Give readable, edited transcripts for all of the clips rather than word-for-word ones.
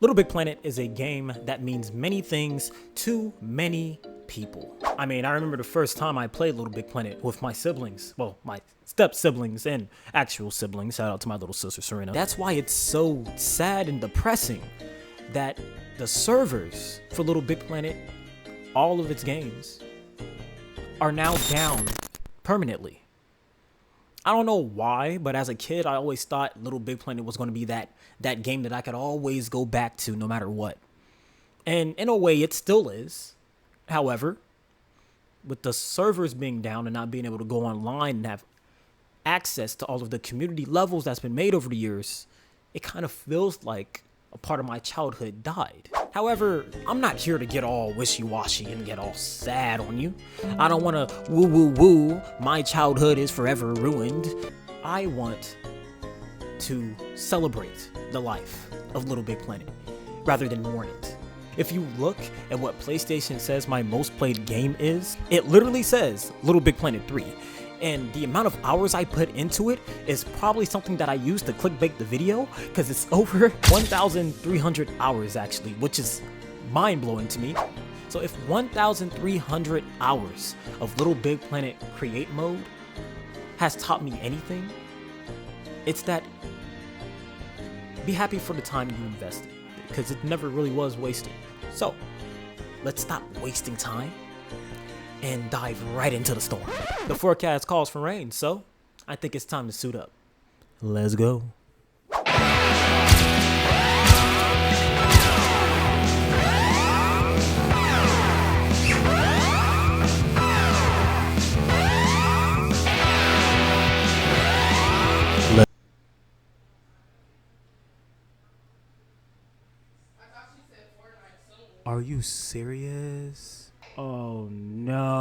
LittleBigPlanet is a game that means many things to many people. I mean, I remember the first time I played LittleBigPlanet with my siblings. Well, my step siblings and actual siblings. Shout out to my little sister Serena. That's why it's so sad and depressing that the servers for LittleBigPlanet, all of its games, are now down permanently. I don't know why, but as a kid, I always thought LittleBigPlanet was going to be that game that I could always go back to no matter what. And in a way, it still is. However, with the servers being down and not being able to go online and have access to all of the community levels that's been made over the years, it kind of feels like a part of my childhood died. However, I'm not here to get all wishy-washy and get all sad on you. I don't want to woo-woo-woo, my childhood is forever ruined. I want to celebrate the life of LittleBigPlanet rather than mourn it. If you look at what PlayStation says my most played game is, it literally says LittleBigPlanet 3. And the amount of hours I put into it is probably something that I used to clickbait the video, because it's over 1,300 hours actually, which is mind-blowing to me. So if 1,300 hours of LittleBigPlanet create mode has taught me anything, it's that be happy for the time you invested, because it never really was wasted. So let's stop wasting time and dive right into the storm. The forecast calls for rain, so I think it's time to suit up. Let's go. Are you serious? Oh no.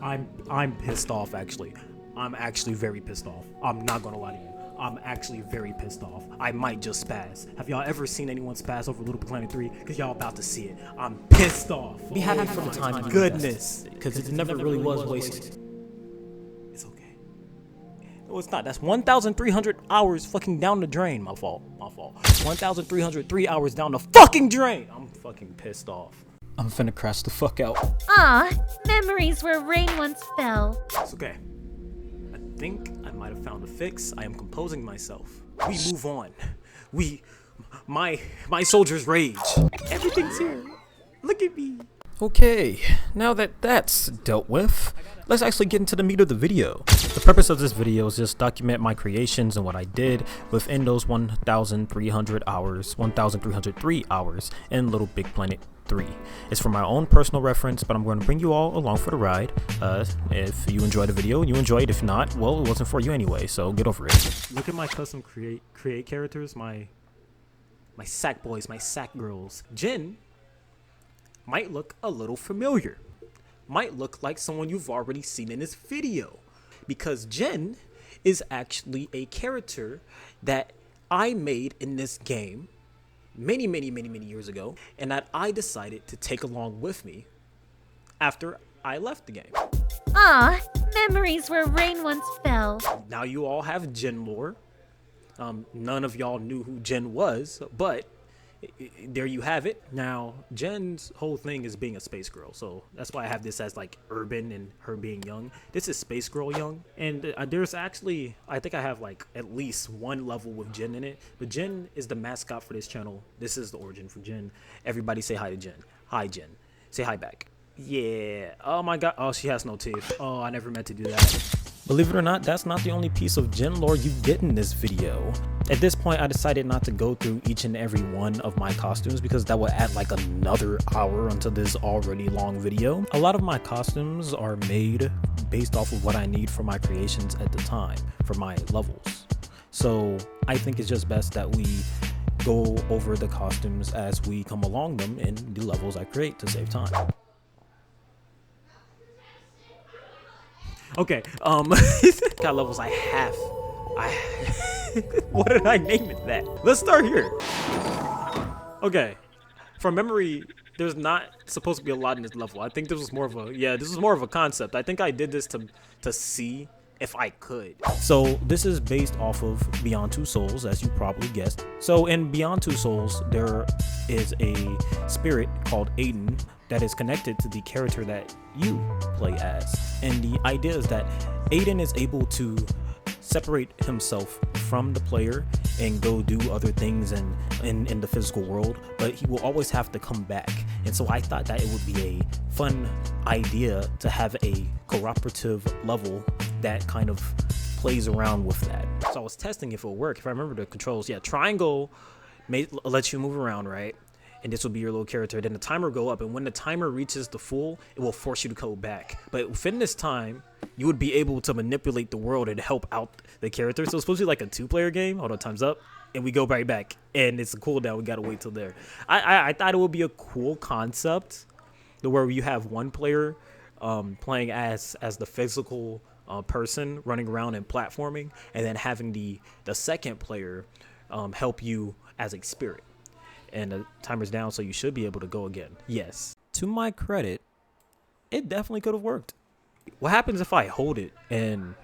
I'm pissed off actually. I'm actually very pissed off. I'm not gonna lie to you. I'm actually very pissed off. I might just spaz. Have y'all ever seen anyone spaz over LittleBigPlanet 3? Cause y'all about to see it. I'm pissed off. Be happy for the time. Goodness. Cause it never really was wasted. It's okay. No, it's not. That's 1,300 hours fucking down the drain. My fault. 1,303 hours down the fucking drain. I'm fucking pissed off. I'm finna crash the fuck out. Ah, memories where rain once fell. It's okay. I think I might have found a fix. I am composing myself. We move on. My soldier's rage. Everything's here. Look at me. Okay, now that that's dealt with, let's actually get into the meat of the video. The purpose of this video is just document my creations and what I did within those 1,300 hours, 1,303 hours in LittleBigPlanet 3. It's for my own personal reference, but I'm going to bring you all along for the ride. If you enjoy the video, you enjoy it. If not, well, it wasn't for you anyway, so get over it. Look at my custom create characters, my sack boys, my sack girls. Jen might look a little familiar. Might look like someone you've already seen in this video, because Jen is actually a character that I made in this game many years ago, and that I decided to take along with me after I left the game. Ah, memories where rain once fell. Now you all have Jen lore. None of y'all knew who Jen was, but there you have it. Now, Jen's whole thing is being a space girl, so that's why I have this as like urban and her being young. This is space girl young, and there's actually, I think I have like at least one level with Jen in it, but Jen is the mascot for this channel. This is the origin for Jen. Everybody say hi to Jen. Hi, Jen. Say hi back. Yeah. Oh my god. Oh, she has no teeth. Oh, I never meant to do that. Believe it or not, that's not the only piece of Jen lore you get in this video. At this point, I decided not to go through each and every one of my costumes because that would add like another hour onto this already long video. A lot of my costumes are made based off of what I need for my creations at the time, for my levels. So I think it's just best that we go over the costumes as we come along them in the levels I create to save time. Okay, got levels I have. What did I name it that? Let's start here. Okay, from memory, there's not supposed to be a lot in this level. I think this was more of a, this was more of a concept. I think I did this to see if I could. So this is based off of Beyond Two Souls, as you probably guessed. So in Beyond Two Souls, there is a spirit called Aiden that is connected to the character that you play as. And the idea is that Aiden is able to separate himself from the player and go do other things in the physical world, but he will always have to come back. And so I thought that it would be a fun idea to have a cooperative level that kind of plays around with that. So I was testing if it would work. If I remember the controls, yeah, triangle lets you move around, right? And this will be your little character. Then the timer will go up, and when the timer reaches the full, it will force you to go back. But within this time, you would be able to manipulate the world and help out the character. So it's supposed to be like a 2-player game. Hold on, time's up. And we go right back. And it's a cooldown. We gotta wait till there. I thought it would be a cool concept, where you have one player playing as the physical person running around and platforming, and then having the second player help you as a spirit. And the timer's down, so you should be able to go again. Yes. To my credit, it definitely could have worked. What happens if I hold it and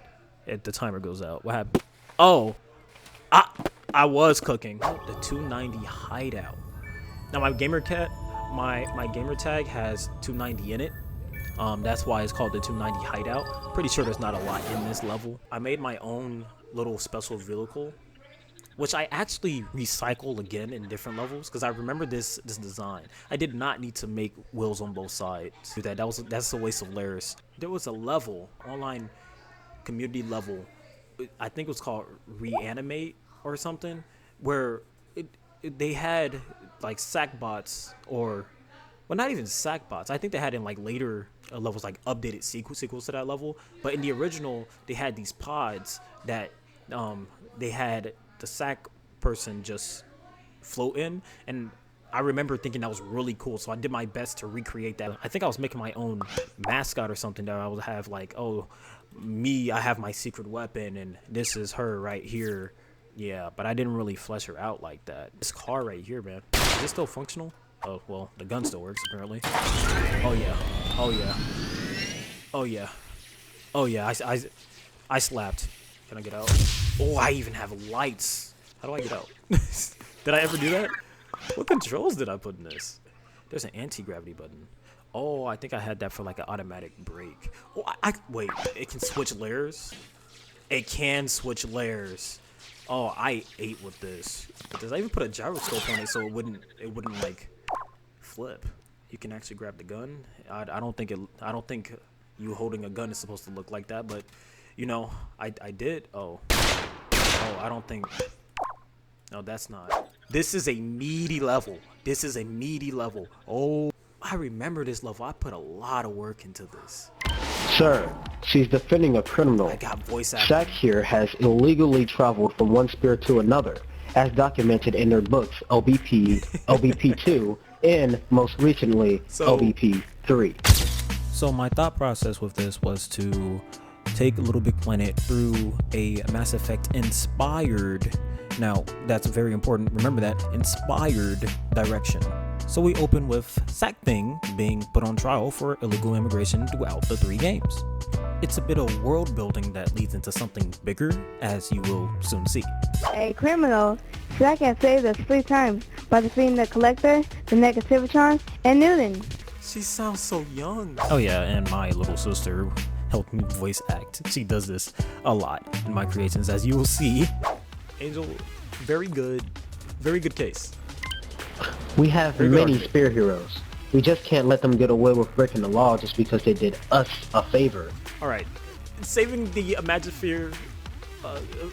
the timer goes out? What happened? Oh, I was cooking. The 290 Hideout. Now my gamer tag has 290 in it. That's why it's called the 290 Hideout. Pretty sure there's not a lot in this level. I made my own little special vehicle, which I actually recycle again in different levels, because I remember this design. I did not need to make wheels on both sides. That's a waste of layers. There was a level, online community level, I think it was called Reanimate or something, where they had like sack bots, or well, not even sack bots. I think they had in like later levels like updated sequels to that level. But in the original, they had these pods that they had the sack person just float in, and I remember thinking that was really cool, so I did my best to recreate that. I think I was making my own mascot or something that I would have like, oh, me, I have my secret weapon, and this is her right here. Yeah, but I didn't really flesh her out like that. This car right here, man, is this still functional? Oh, well, the gun still works apparently. Oh yeah, oh yeah, oh yeah, oh yeah, I slapped. Can I get out? Oh, I even have lights. How do I get out? Did I ever do that? What controls did I put in this? There's an anti-gravity button. Oh, I think I had that for like an automatic brake. Oh, wait, it can switch layers? It can switch layers. Oh, I ate with this. Does I even put a gyroscope on it so it wouldn't like flip? You can actually grab the gun. I don't think you holding a gun is supposed to look like that, but you know, I did. Oh, I don't think. No, that's not. This is a meaty level. This is a meaty level. Oh, I remember this level. I put a lot of work into this. Sir, she's defending a criminal. I got voice acting. Shaq here has illegally traveled from one spirit to another, as documented in their books LBP, LBP2, and most recently LBP3. So my thought process with this was to take LittleBigPlanet through a Mass Effect inspired, now that's very important, remember that, inspired direction. So we open with Sack Thing being put on trial for illegal immigration throughout the 3 games. It's a bit of world building that leads into something bigger, as you will soon see. A criminal, Shaq has saved us 3 times by defeating the Collector, the Negativitron, and Newton. She sounds so young. Oh yeah, and my little sister helped me voice act. She does this a lot in my creations, as you will see. Angel, very good case. We have many spirit heroes. We just can't let them get away with breaking the law just because they did us a favor. Alright, saving the Imagisphere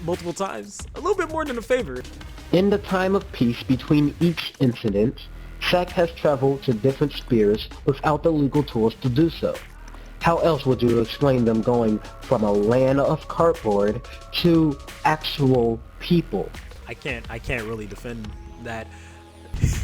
multiple times, a little bit more than a favor. In the time of peace between each incident, Shaq has traveled to different spheres without the legal tools to do so. How else would you explain them going from a land of cardboard to actual people? I can't really defend that.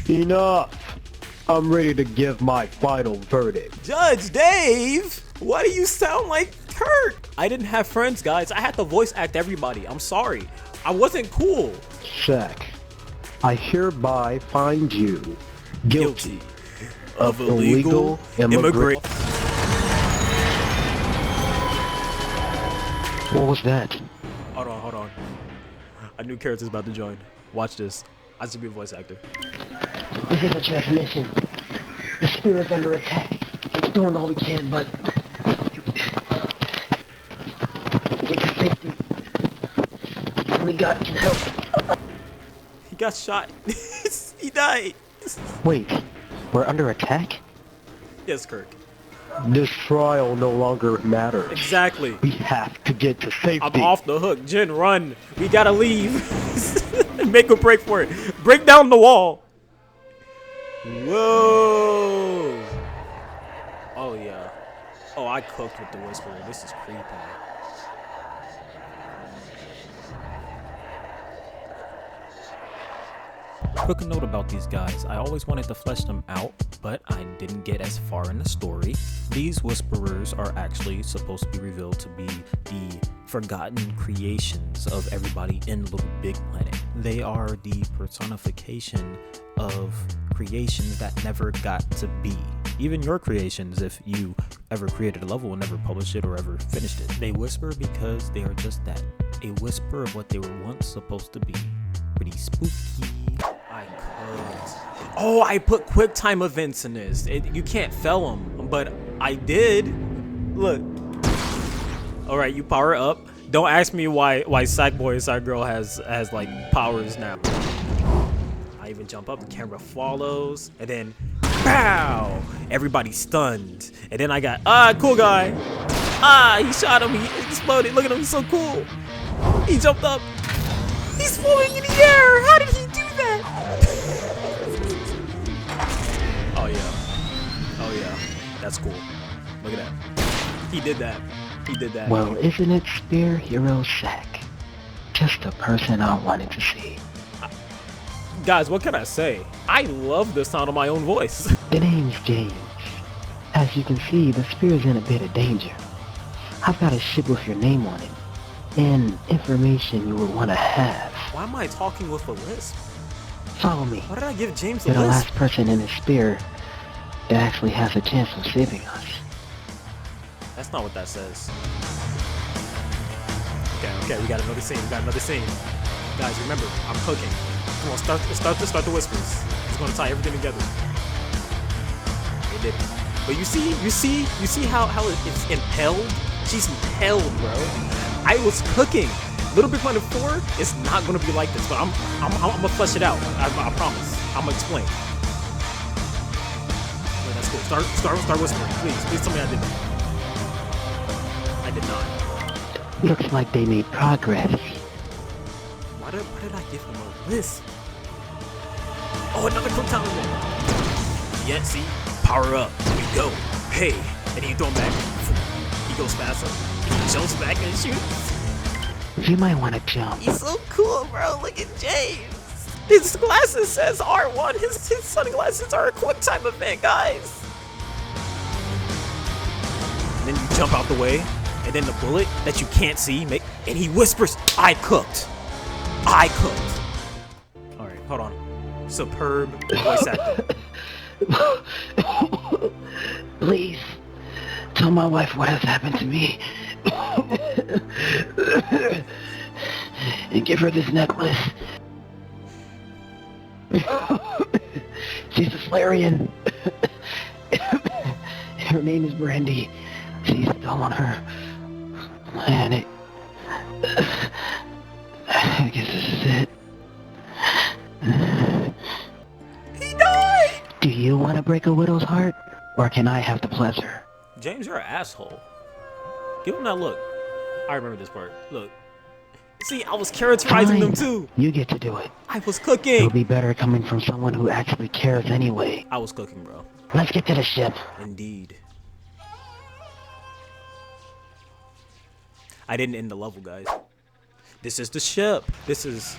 Enough! I'm ready to give my final verdict. Judge Dave! Why do you sound like Kurt? I didn't have friends, guys. I had to voice act everybody. I'm sorry. I wasn't cool. Shaq, I hereby find you guilty of illegal immigration. What was that? Hold on. A new character's about to join. Watch this. I should be a voice actor. This is a transmission. The spirit's under attack. It's doing all we can, but... get to safety. Only God can help. He got shot. He died. Wait, we're under attack? Yes, Kirk. This trial no longer matters. Exactly. We have to get to safety. I'm off the hook. Jen, run. We gotta leave. Make a break for it. Break down the wall. Whoa. Oh, yeah. Oh, I cooked with the Whisperer. This is creepy. Quick note about these guys. I always wanted to flesh them out, but I didn't get as far in the story. These Whisperers are actually supposed to be revealed to be the forgotten creations of everybody in LittleBigPlanet. They are the personification of creations that never got to be. Even your creations, if you ever created a level and never published it or ever finished it. They whisper because they are just that. A whisper of what they were once supposed to be. Pretty spooky. I could. Oh, I put quick time events in this. You can't fail them, but I did. Look. All right, you power up. Don't ask me why Sackboy and Sackgirl has like powers now. I even jump up. The camera follows, and then, pow! Everybody's stunned, and then I got cool guy. He shot him. He exploded. Look at him. He's so cool. He jumped up. He's floating in the air. How did he do that? Oh yeah. That's cool. Look at that. He did that. Well, isn't it Spear Hero Sack? Just the person I wanted to see. Guys, what can I say? I love the sound of my own voice. The name's James. As you can see, the Spear's in a bit of danger. I've got a ship with your name on it, and information you would want to have. Why am I talking with a lisp? Follow me. Why did I give James a You're the lisp? last person in the Spear that actually has a chance of saving us. That's not what that says. Okay, we got another scene. Guys, remember, I'm cooking. Come on, start the whispers. It's gonna tie everything together. It did. But you see how it's impelled? She's impelled, bro. I was cooking. LittleBigPlanet 4 is not gonna be like this, but I'm gonna flesh it out. I promise. I'm gonna explain. Wait, that's cool. Start whispering, please. Please tell me I did that. I did not. Looks like they made progress. Why did I give him a list? Oh, another quick time event. Yeah, see? Power up. Here we go. Hey. And he throw him back. He goes faster. He jumps back and shoots. You might want to jump. He's so cool, bro. Look at James. His glasses says R1. His sunglasses are a quick time event, guys. And then you jump out the way. And then the bullet that you can't see, and he whispers, I cooked. All right, hold on. Superb voice actor. Please, tell my wife what has happened to me. And give her this necklace. She's a Slarian. Her name is Brandy. She's still on her planet. I guess this is it. He died! Do you want to break a widow's heart? Or can I have the pleasure? James, you're an asshole. Give him that look. I remember this part. Look. See, I was characterizing them too. You get to do it. I was cooking. It'll be better coming from someone who actually cares anyway. I was cooking, bro. Let's get to the ship. Indeed. I didn't end the level, guys. This is the ship. This is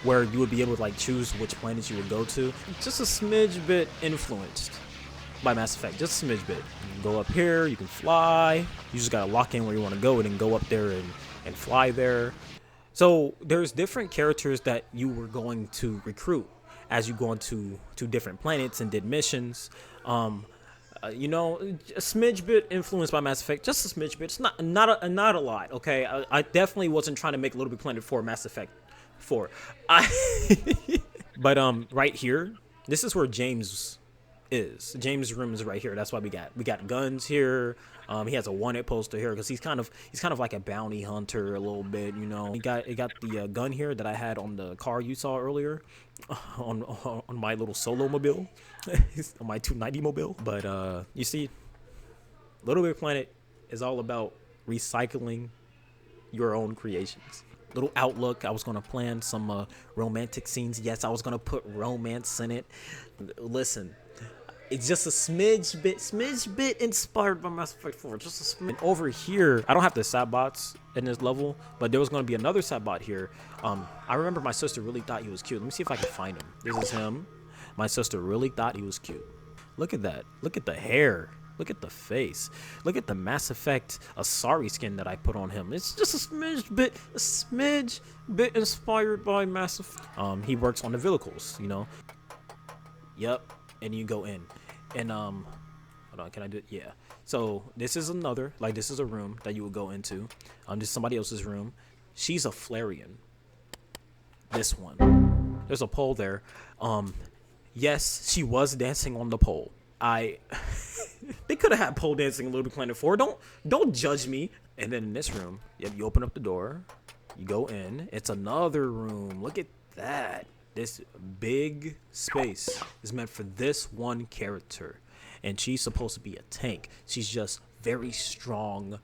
where you would be able to like choose which planets you would go to. Just a smidge bit influenced by Mass Effect. Just a smidge bit. You can go up here. You can fly. You just gotta lock in where you want to go and then go up there and fly there. So there's different characters that you were going to recruit as you go into different planets and did missions. You know, a smidge bit influenced by Mass Effect, just a smidge bit. It's not a lot. Okay, I definitely wasn't trying to make LittleBigPlanet 4 Mass Effect 4. But right here, this is where James is. James' room is right here. That's why we got guns here. He has a wanted poster here because he's kind of like a bounty hunter a little bit, you know. He got the gun here that I had on the car you saw earlier, on my little solo mobile, on my 290 mobile. But you see, LittleBigPlanet is all about recycling your own creations. Little outlook. I was gonna plan some romantic scenes. Yes, I was gonna put romance in it. Listen. It's just a smidge bit inspired by Mass Effect 4. Just a smidge. And over here, I don't have the Satbots in this level, but there was going to be another Satbot here. I remember my sister really thought he was cute. Let me see if I can find him. This is him. My sister really thought he was cute. Look at that. Look at the hair. Look at the face. Look at the Mass Effect Asari skin that I put on him. It's just a smidge bit inspired by Mass Effect. He works on the vehicles, you know. Yep. And you go in. And hold on, can I do it? Yeah. So this is another, like, this is a room that you would go into. This is somebody else's room. She's a Flareon. This one. There's a pole there. Yes, she was dancing on the pole. They could have had pole dancing in LittleBigPlanet 4. Don't judge me. And then in this room, yep, you open up the door. You go in. It's another room. Look at that. This big space is meant for this one character, and she's supposed to be a tank. She's just very strong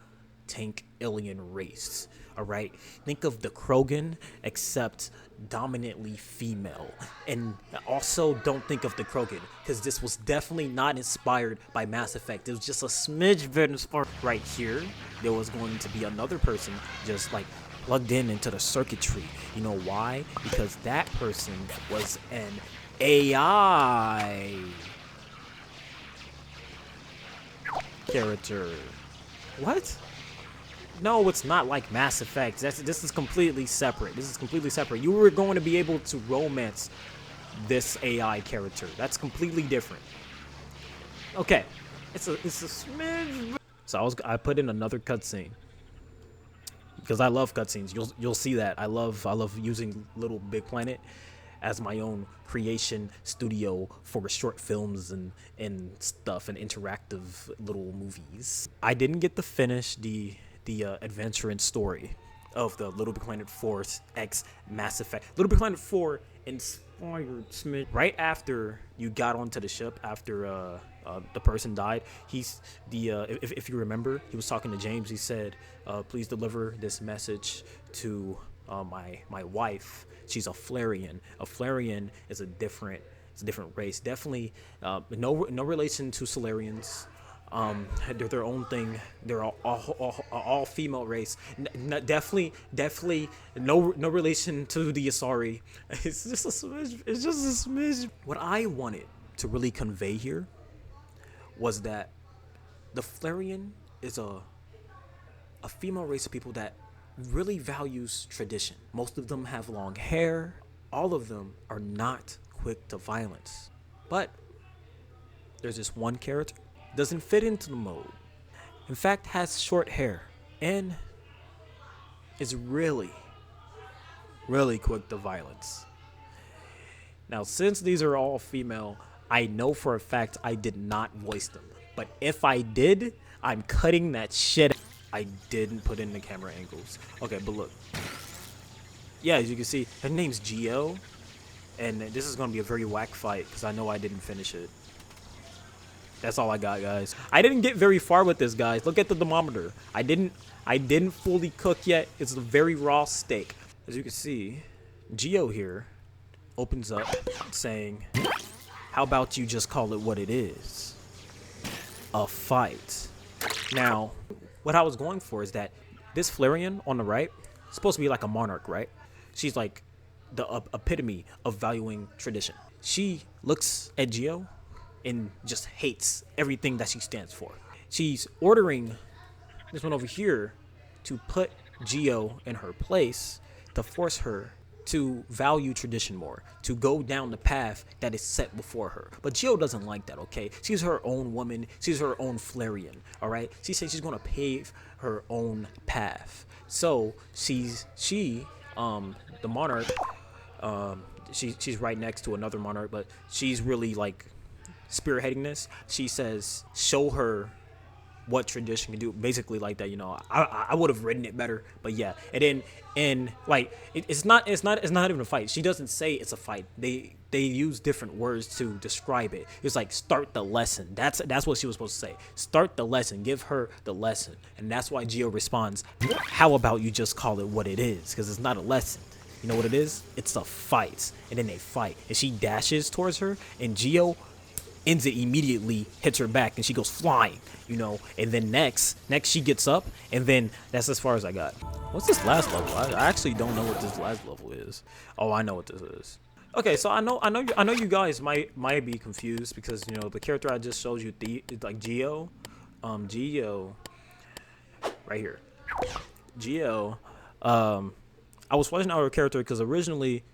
tank alien race. All right, think of the Krogan, except dominantly female. And also don't think of the Krogan, because this was definitely not inspired by Mass Effect. It was just a smidge bit inspired. Right here, there was going to be another person just like plugged into the circuitry. You know why? Because that person was an AI character. What? No, it's not like Mass Effect. This is completely separate. This is completely separate. You were going to be able to romance this AI character. That's completely different. Okay, it's a smidge. So I put in another cutscene. Because I love cutscenes. You'll see that. I love using LittleBigPlanet as my own creation studio for short films and stuff and interactive little movies. I didn't get to finish the adventure and story of the LittleBigPlanet 4 X Mass Effect. LittleBigPlanet 4 inspired Smith. Right after you got onto the ship, after the person died, if you remember, he was talking to James. He said, please deliver this message to my wife. She's a Flareon. A Flareon is a different race. Definitely no relation to Solarians. They're their own thing. They're all female race. Definitely no relation to the Asari. It's just a smidge. It's just a smidge. What I wanted to really convey here was that the Flareon is a female race of people that really values tradition. Most of them have long hair. All of them are not quick to violence. But there's this one character doesn't fit into the mode. In fact, has short hair and is really quick to violence. Now, since these are all female, I know for a fact I did not voice them. But if I did, I'm cutting that shit. I didn't put in the camera angles. Okay, but look. Yeah, as you can see, her name's Geo. And this is going to be a very whack fight because I know I didn't finish it. That's all I got, guys. I didn't get very far with this, guys. Look at the thermometer. I didn't fully cook yet. It's a very raw steak. As you can see, Geo here opens up saying, how about you just call it what it is? A fight. Now, what I was going for is that this Flareon on the right is supposed to be like a monarch, right? She's like the epitome of valuing tradition. She looks at Geo and just hates everything that she stands for. She's ordering this one over here to put Geo in her place, to force her to value tradition more, to go down the path that is set before her. But Geo doesn't like that, okay? She's her own woman. She's her own Flareon, all right? She says she's going to pave her own path. So the monarch, she's right next to another monarch, but she's really like spearheading this. She says, show her what tradition can do, basically like that. I would have written it better, but yeah. And like it's not even a fight. She doesn't say it's a fight. They use different words to describe it. It's like, start the lesson. That's what she was supposed to say. Start the lesson. Give her the lesson. And that's why Geo responds, how about you just call it what it is? Because it's not a lesson. You know what it is? It's a fight. And then they fight, and she dashes towards her, and Geo ends it immediately, hits her back, and she goes flying, and then next she gets up, and then that's as far as I got. What's this last level? I actually don't know what this last level is. Oh, I know what this is. Okay, so I know you guys might be confused because the character I just showed you, like Geo, right here, Geo. I was fleshing out her character because originally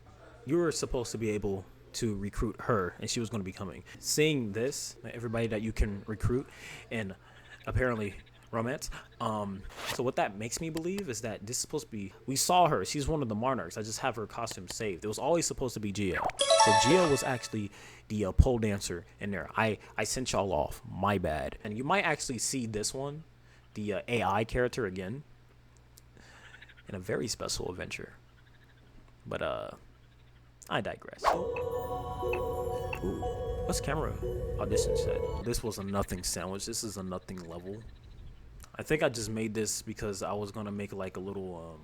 you were supposed to be able to recruit her, and she was going to be coming. Seeing this, everybody that you can recruit, and apparently romance. So what that makes me believe is that this is supposed to be, we saw her. She's one of the monarchs. I just have her costume saved. It was always supposed to be Geo. So Geo was actually the pole dancer in there. I sent y'all off. My bad. And you might actually see this one, the AI character again, in a very special adventure. But I digress. Ooh. What's camera audition said? This was a nothing sandwich. This is a nothing level. I think I just made this because I was gonna make like a little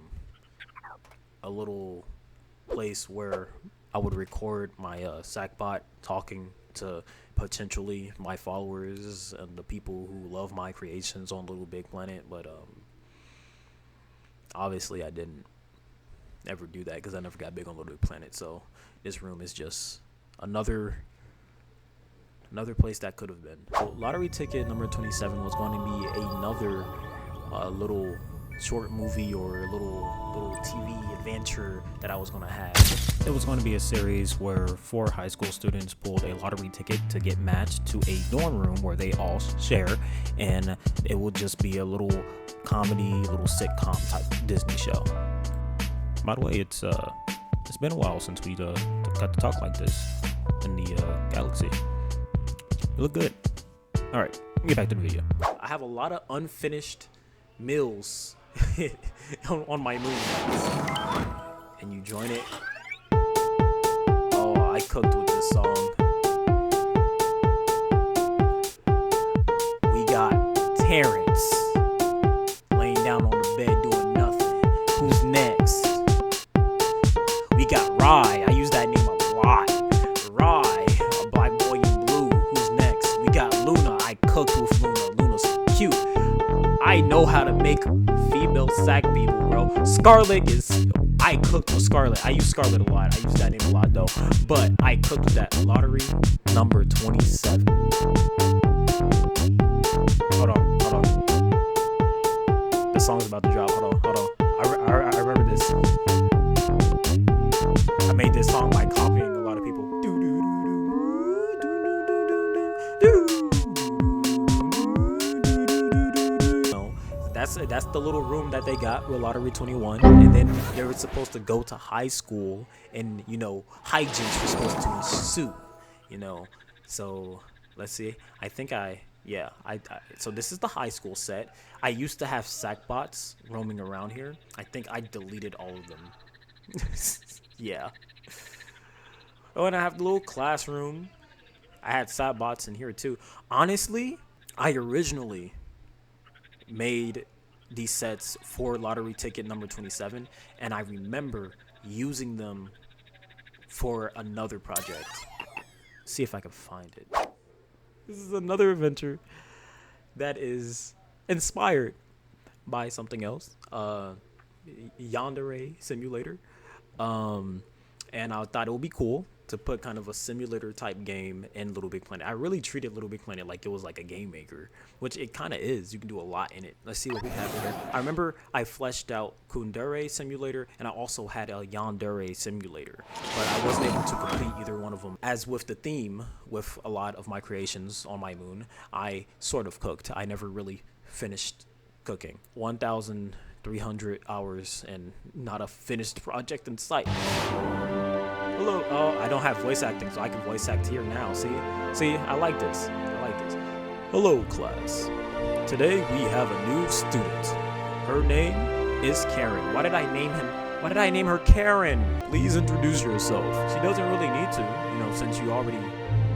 place where I would record my Sackbot talking to potentially my followers and the people who love my creations on LittleBigPlanet, but obviously I didn't ever do that because I never got big on LittleBigPlanet. So this room is just another place that could have been. So lottery ticket number 27 was going to be another little short movie or little TV adventure that I was going to have. It was going to be a series where 4 high school students pulled a lottery ticket to get matched to a dorm room where they all share, and it would just be a little comedy, little sitcom type Disney show. By the way, it's been a while since we got to talk like this in the galaxy. You look good. All right, get back to the video. I have a lot of unfinished meals on my movie, and you join it. Oh, I cooked with this song. We got Terrence laying down on the bed doing nothing. Who's next? We got Rye. I use that name a lot. Rye, a black boy in blue. Who's next? We got Luna. I cooked with Luna. Luna's cute. I know how to make female sack people, bro. Scarlet is... I cooked with Scarlet. I use Scarlet a lot. I use that name a lot, though. But I cooked with that. Lottery number 27. Hold on. The song's about to drop. Hold on. I remember this. I made this song by copying a lot of people. That's the little room that they got with Lottery 21, and then they were supposed to go to high school, and hijinks were supposed to ensue, So let's see. So this is the high school set. I used to have Sackbots roaming around here. I think I deleted all of them. Yeah. Oh, and I have the little classroom. I had Sackbots in here too. Honestly, I originally made these sets for lottery ticket number 27, and I remember using them for another project. See if I can find it. This is another adventure that is inspired by something else, Yandere Simulator, and I thought it would be cool to put kind of a simulator type game in Little Big Planet. I really treated Little Big Planet like it was like a game maker, which it kind of is. You can do a lot in it. Let's see what we have here. I remember I fleshed out Kundere Simulator, and I also had a Yandere Simulator, but I wasn't able to complete either one of them. As with the theme, with a lot of my creations on my moon, I sort of cooked. I never really finished cooking. 1,300 hours and not a finished project in sight. Hello. Oh, I don't have voice acting, so I can voice act here now. See, I like this. Hello, class. Today we have a new student. Her name is Karen. Why did I name her Karen? Please introduce yourself. She doesn't really need to, since you already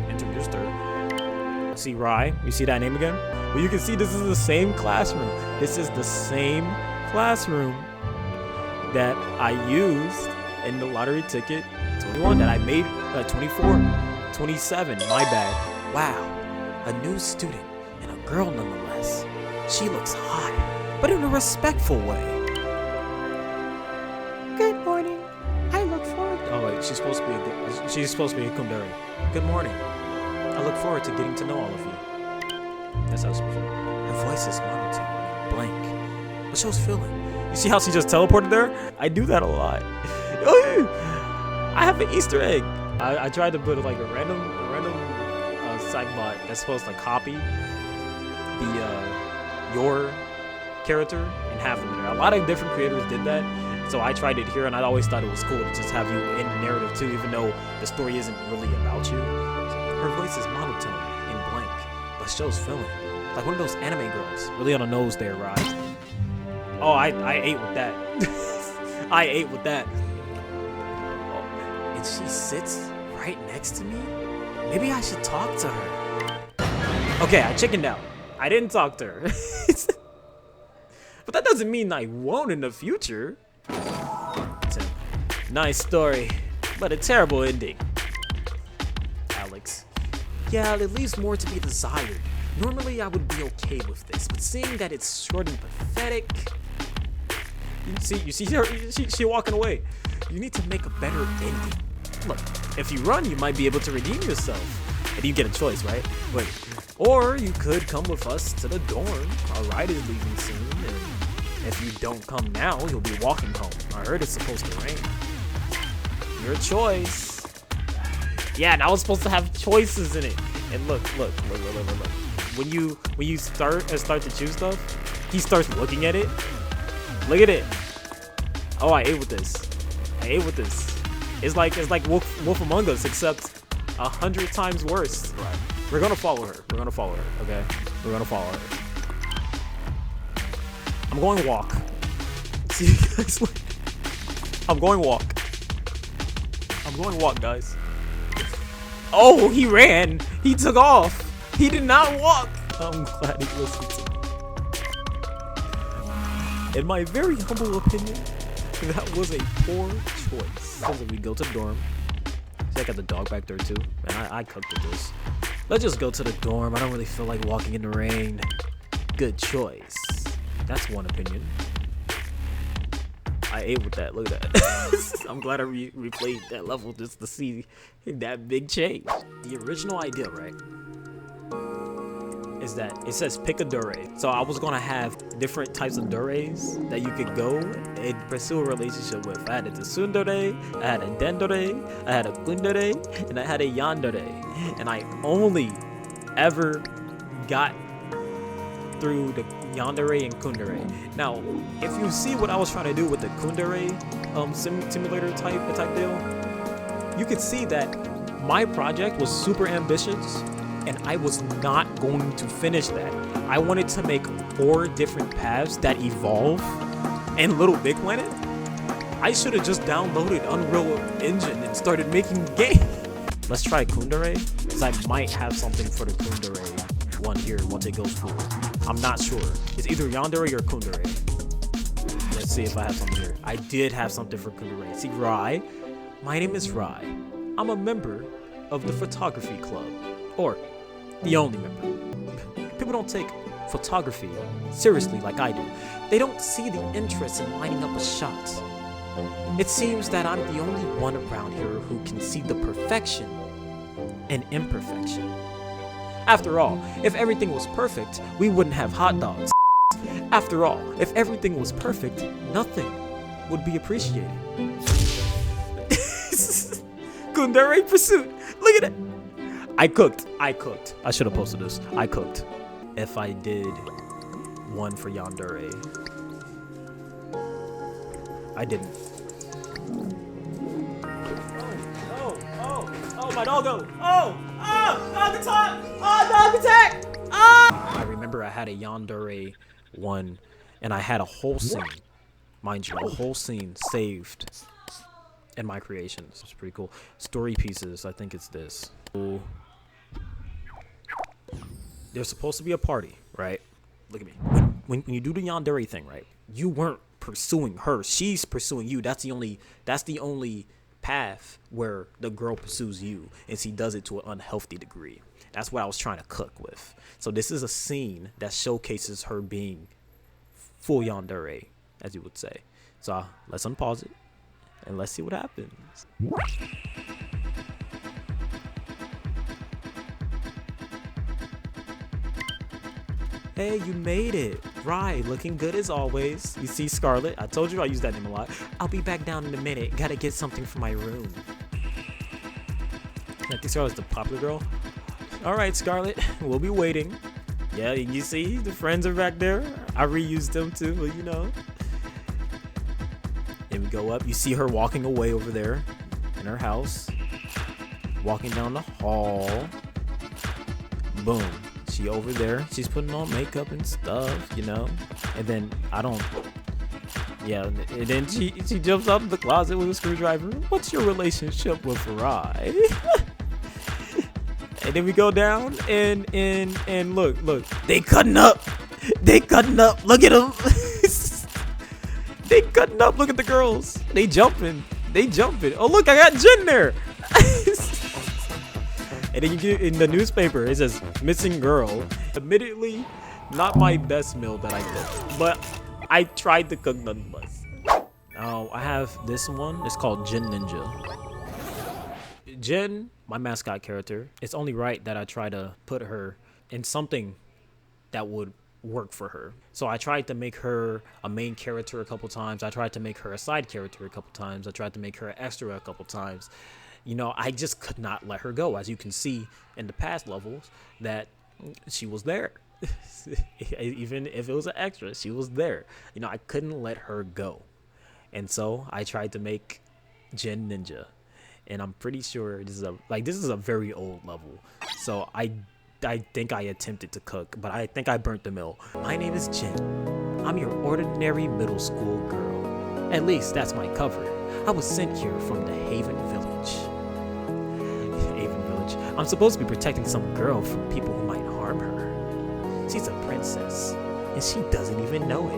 introduced her. See Rye? You see that name again? Well, you can see this is the same classroom. This is the same classroom that I used in the lottery ticket 21 that I made 24, 27, my bad. Wow, a new student and a girl nonetheless. She looks hot, but in a respectful way. Good morning. I look forward. Oh wait, she's supposed to be a kundere. Good morning. I look forward to getting to know all of you. That's how it's supposed to be. Her voice is monotone and blank, but shows feeling. You see how she just teleported there? I do that a lot. I have an Easter egg. I tried to put like a random sidebot that's supposed to copy your character and have them there. A lot of different creators did that, so I tried it here, and I always thought it was cool to just have you in the narrative too, even though the story isn't really about you. Her voice is monotone and blank, but shows feeling. Like one of those anime girls. Really on the nose there, Rod. Oh, I ate with that. I ate with that. Oh, and she sits right next to me? Maybe I should talk to her. Okay, I chickened out. I didn't talk to her. But that doesn't mean I won't in the future. It's a nice story, but a terrible ending. Alex. Yeah, it leaves more to be desired. Normally I would be okay with this, but seeing that it's short and pathetic. You see her, she walking away. You need to make a better ending. Look, if you run, you might be able to redeem yourself. And you get a choice, right? Wait. Or you could come with us to the dorm. Our ride is leaving soon, and if you don't come now, you'll be walking home. I heard it's supposed to rain. Your choice. Yeah, now it's supposed to have choices in it. And look. When you start to choose stuff, he starts looking at it. Look at it. Oh, I ate with this. It's like Wolf Among Us, except 100 times worse. Right. We're gonna follow her. Okay. We're gonna follow her. I'm going walk. See you guys later. I'm going walk, guys. Oh, he ran. He took off. He did not walk. I'm glad he listened to me. In my very humble opinion, that was a poor choice. So we go to the dorm. See, I got the dog back there too. And I cooked with this. Let's just go to the dorm. I don't really feel like walking in the rain. Good choice. That's one opinion. I ate with that. Look at that. I'm glad I replayed that level just to see that big change. The original idea, right, is that it says pick a Dere. So I was gonna have different types of Deres that you could go and pursue a relationship with. I had a Tsundere, I had a Dendere, I had a Kundere, and I had a Yandere. And I only ever got through the Yandere and Kundere. Now, if you see what I was trying to do with the Kundere simulator type deal, you could see that my project was super ambitious, and I was not going to finish that. I wanted to make 4 different paths that evolve in Little Big Planet. I should have just downloaded Unreal Engine and started making games. Let's try Kundere, because I might have something for the Kundere one here once it goes full. I'm not sure. It's either Yandere or Kundere. Let's see if I have something here. I did have something for Kundere. See, Rai. My name is Rai. I'm a member of the photography club. Or the only member. People don't take photography seriously like I do. They don't see the interest in lining up a shot. It seems that I'm the only one around here who can see the perfection in imperfection. After all, if everything was perfect, we wouldn't have hot dogs. After all, if everything was perfect, nothing would be appreciated. Dere pursuit. Look at it. I cooked. I should have posted this. I cooked. If I did one for Yandere, I didn't. Oh, my doggo. Dog attack. Dog attack. I remember I had a Yandere one, and I had a whole scene, mind you, a whole scene saved in my creations. It's pretty cool. Story pieces, I think it's this. Ooh. There's supposed to be a party, right? Look at me. When you do the Yandere thing, right? You weren't pursuing her. She's pursuing you. That's the only path where the girl pursues you, and she does it to an unhealthy degree. That's what I was trying to cook with. So this is a scene that showcases her being full Yandere, as you would say. So let's unpause it and let's see what happens. Hey, you made it. Right, looking good as always. You see Scarlet? I told you I use that name a lot. I'll be back down in a minute. Gotta get something from my room. I think Scarlet's the popular girl. All right, Scarlet, we'll be waiting. Yeah, you see, the friends are back there. I reused them too, but you know. Then we go up. You see her walking away over there in her house. Walking down the hall. Boom. She over there. She's putting on makeup and stuff, you know. And then and then she jumps out of the closet with a screwdriver. What's your relationship with Rai? And then we go down and look, they cutting up. Look at them. They cutting up. Look at the girls. They jumping. Oh look, I got Jen there. And then you get in the newspaper, it says missing girl. Admittedly, not my best meal that I cooked, but I tried to cook nonetheless. Now I have this one. It's called Jen Ninja. Jen, my mascot character, it's only right that I try to put her in something that would work for her. So I tried to make her a main character a couple times. I tried to make her a side character a couple times. I tried to make her an extra a couple times. You know, I just could not let her go. As you can see in the past levels, that she was there. Even if it was an extra, she was there. You know, I couldn't let her go. And so I tried to make Jen Ninja. And I'm pretty sure this is a very old level. So I think I attempted to cook, but I think I burnt the mill. My name is Jen. I'm your ordinary middle school girl. At least that's my cover. I was sent here from the Haven Village. I'm supposed to be protecting some girl from people who might harm her. She's a princess, and she doesn't even know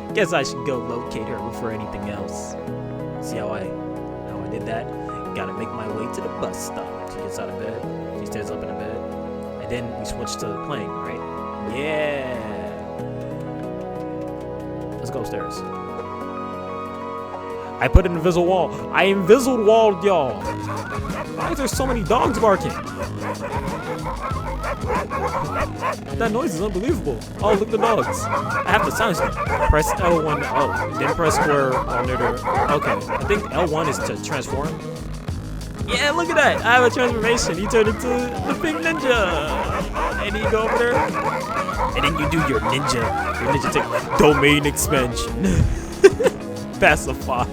it. Guess I should go locate her before anything else. See how I did that? Gotta make my way to the bus stop. She gets out of bed. She stands up in the bed. And then we switch to playing, right? Yeah. Let's go upstairs. I put an invisible wall. I invisible walled y'all. Why is there so many dogs barking? That noise is unbelievable. Oh, look at the dogs. I have the sound. Press L1. Oh, then press square on there. Okay, I think L1 is to transform. Yeah, look at that. I have a transformation. You turn into the big ninja. And you go over there. And then you do your ninja take domain expansion. Pacify.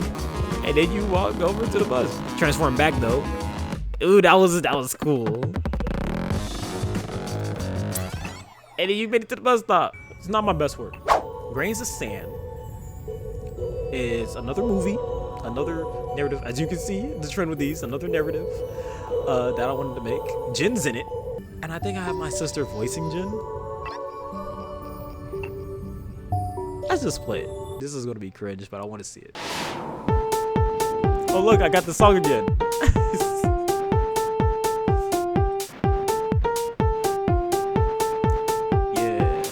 And then you walk over to the bus. Transform back though. Ooh, that was cool. And then you made it to the bus stop. It's not my best work. Grains of Sand is another movie, another narrative. As you can see, the trend with these, another narrative that I wanted to make. Jin's in it. And I think I have my sister voicing Jin. Let's just play it. This is gonna be cringe, but I want to see it. Oh look, I got the song again. Yeah.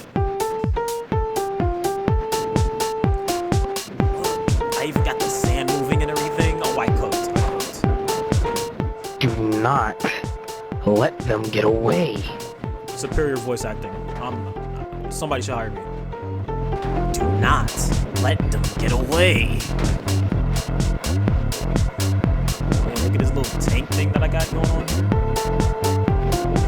Do not let them get away. Superior voice acting. Somebody should hire me. Do not let them get away. Man, look at this little tank thing that I got going on here.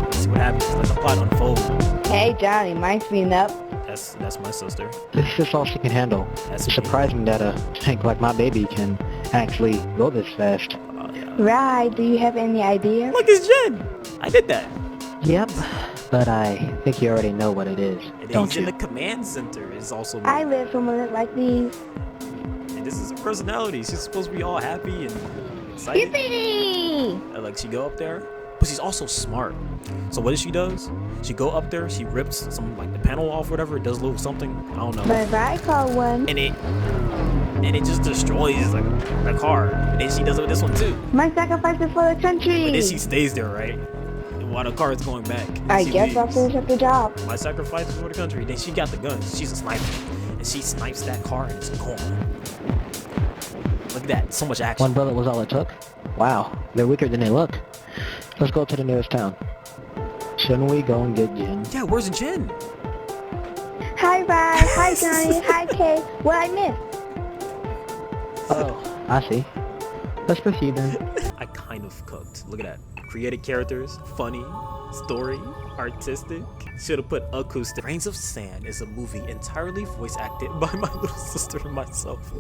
Let's see what happens. Let the plot unfold. Hey, Johnny, mind speeding up? That's my sister. This is all she can handle. That's It's me. surprising that a tank like my baby can actually go this fast. Yeah. Right, do you have any idea? Look, it's Jen. I did that. Yep, but I think you already know what it is, And don't he's in you? the command center. It's also me. I live somewhere like these. And this is her personality. She's supposed to be all happy and excited. Yippee! Like she go up there, but she's also smart. So what she does? She go up there, she rips some like the panel off, whatever. It does a little something. I don't know. But if I call one, And it just destroys like the car. And then she does it with this one too. my sacrifice is for the country. But then she stays there, right? And while the car is going back. And I she guess I'll leaves. finish up the job. My sacrifice is for the country. Then she got the guns. She's a sniper. And she snipes that car and it's gone. Look at that. So much action. One bullet was all it took? Wow, they're weaker than they look. Let's go to the nearest town. Shouldn't we go and get Jen? Yeah, where's Jen? Hi, Ryan. Hi, Johnny. Hi, Kay. What I missed? Oh, I see. Let's proceed then. I kind of cooked. Look at that. Created characters, funny, story, artistic. Should have put acoustic. Grains of Sand is a movie entirely voice acted by my little sister and myself.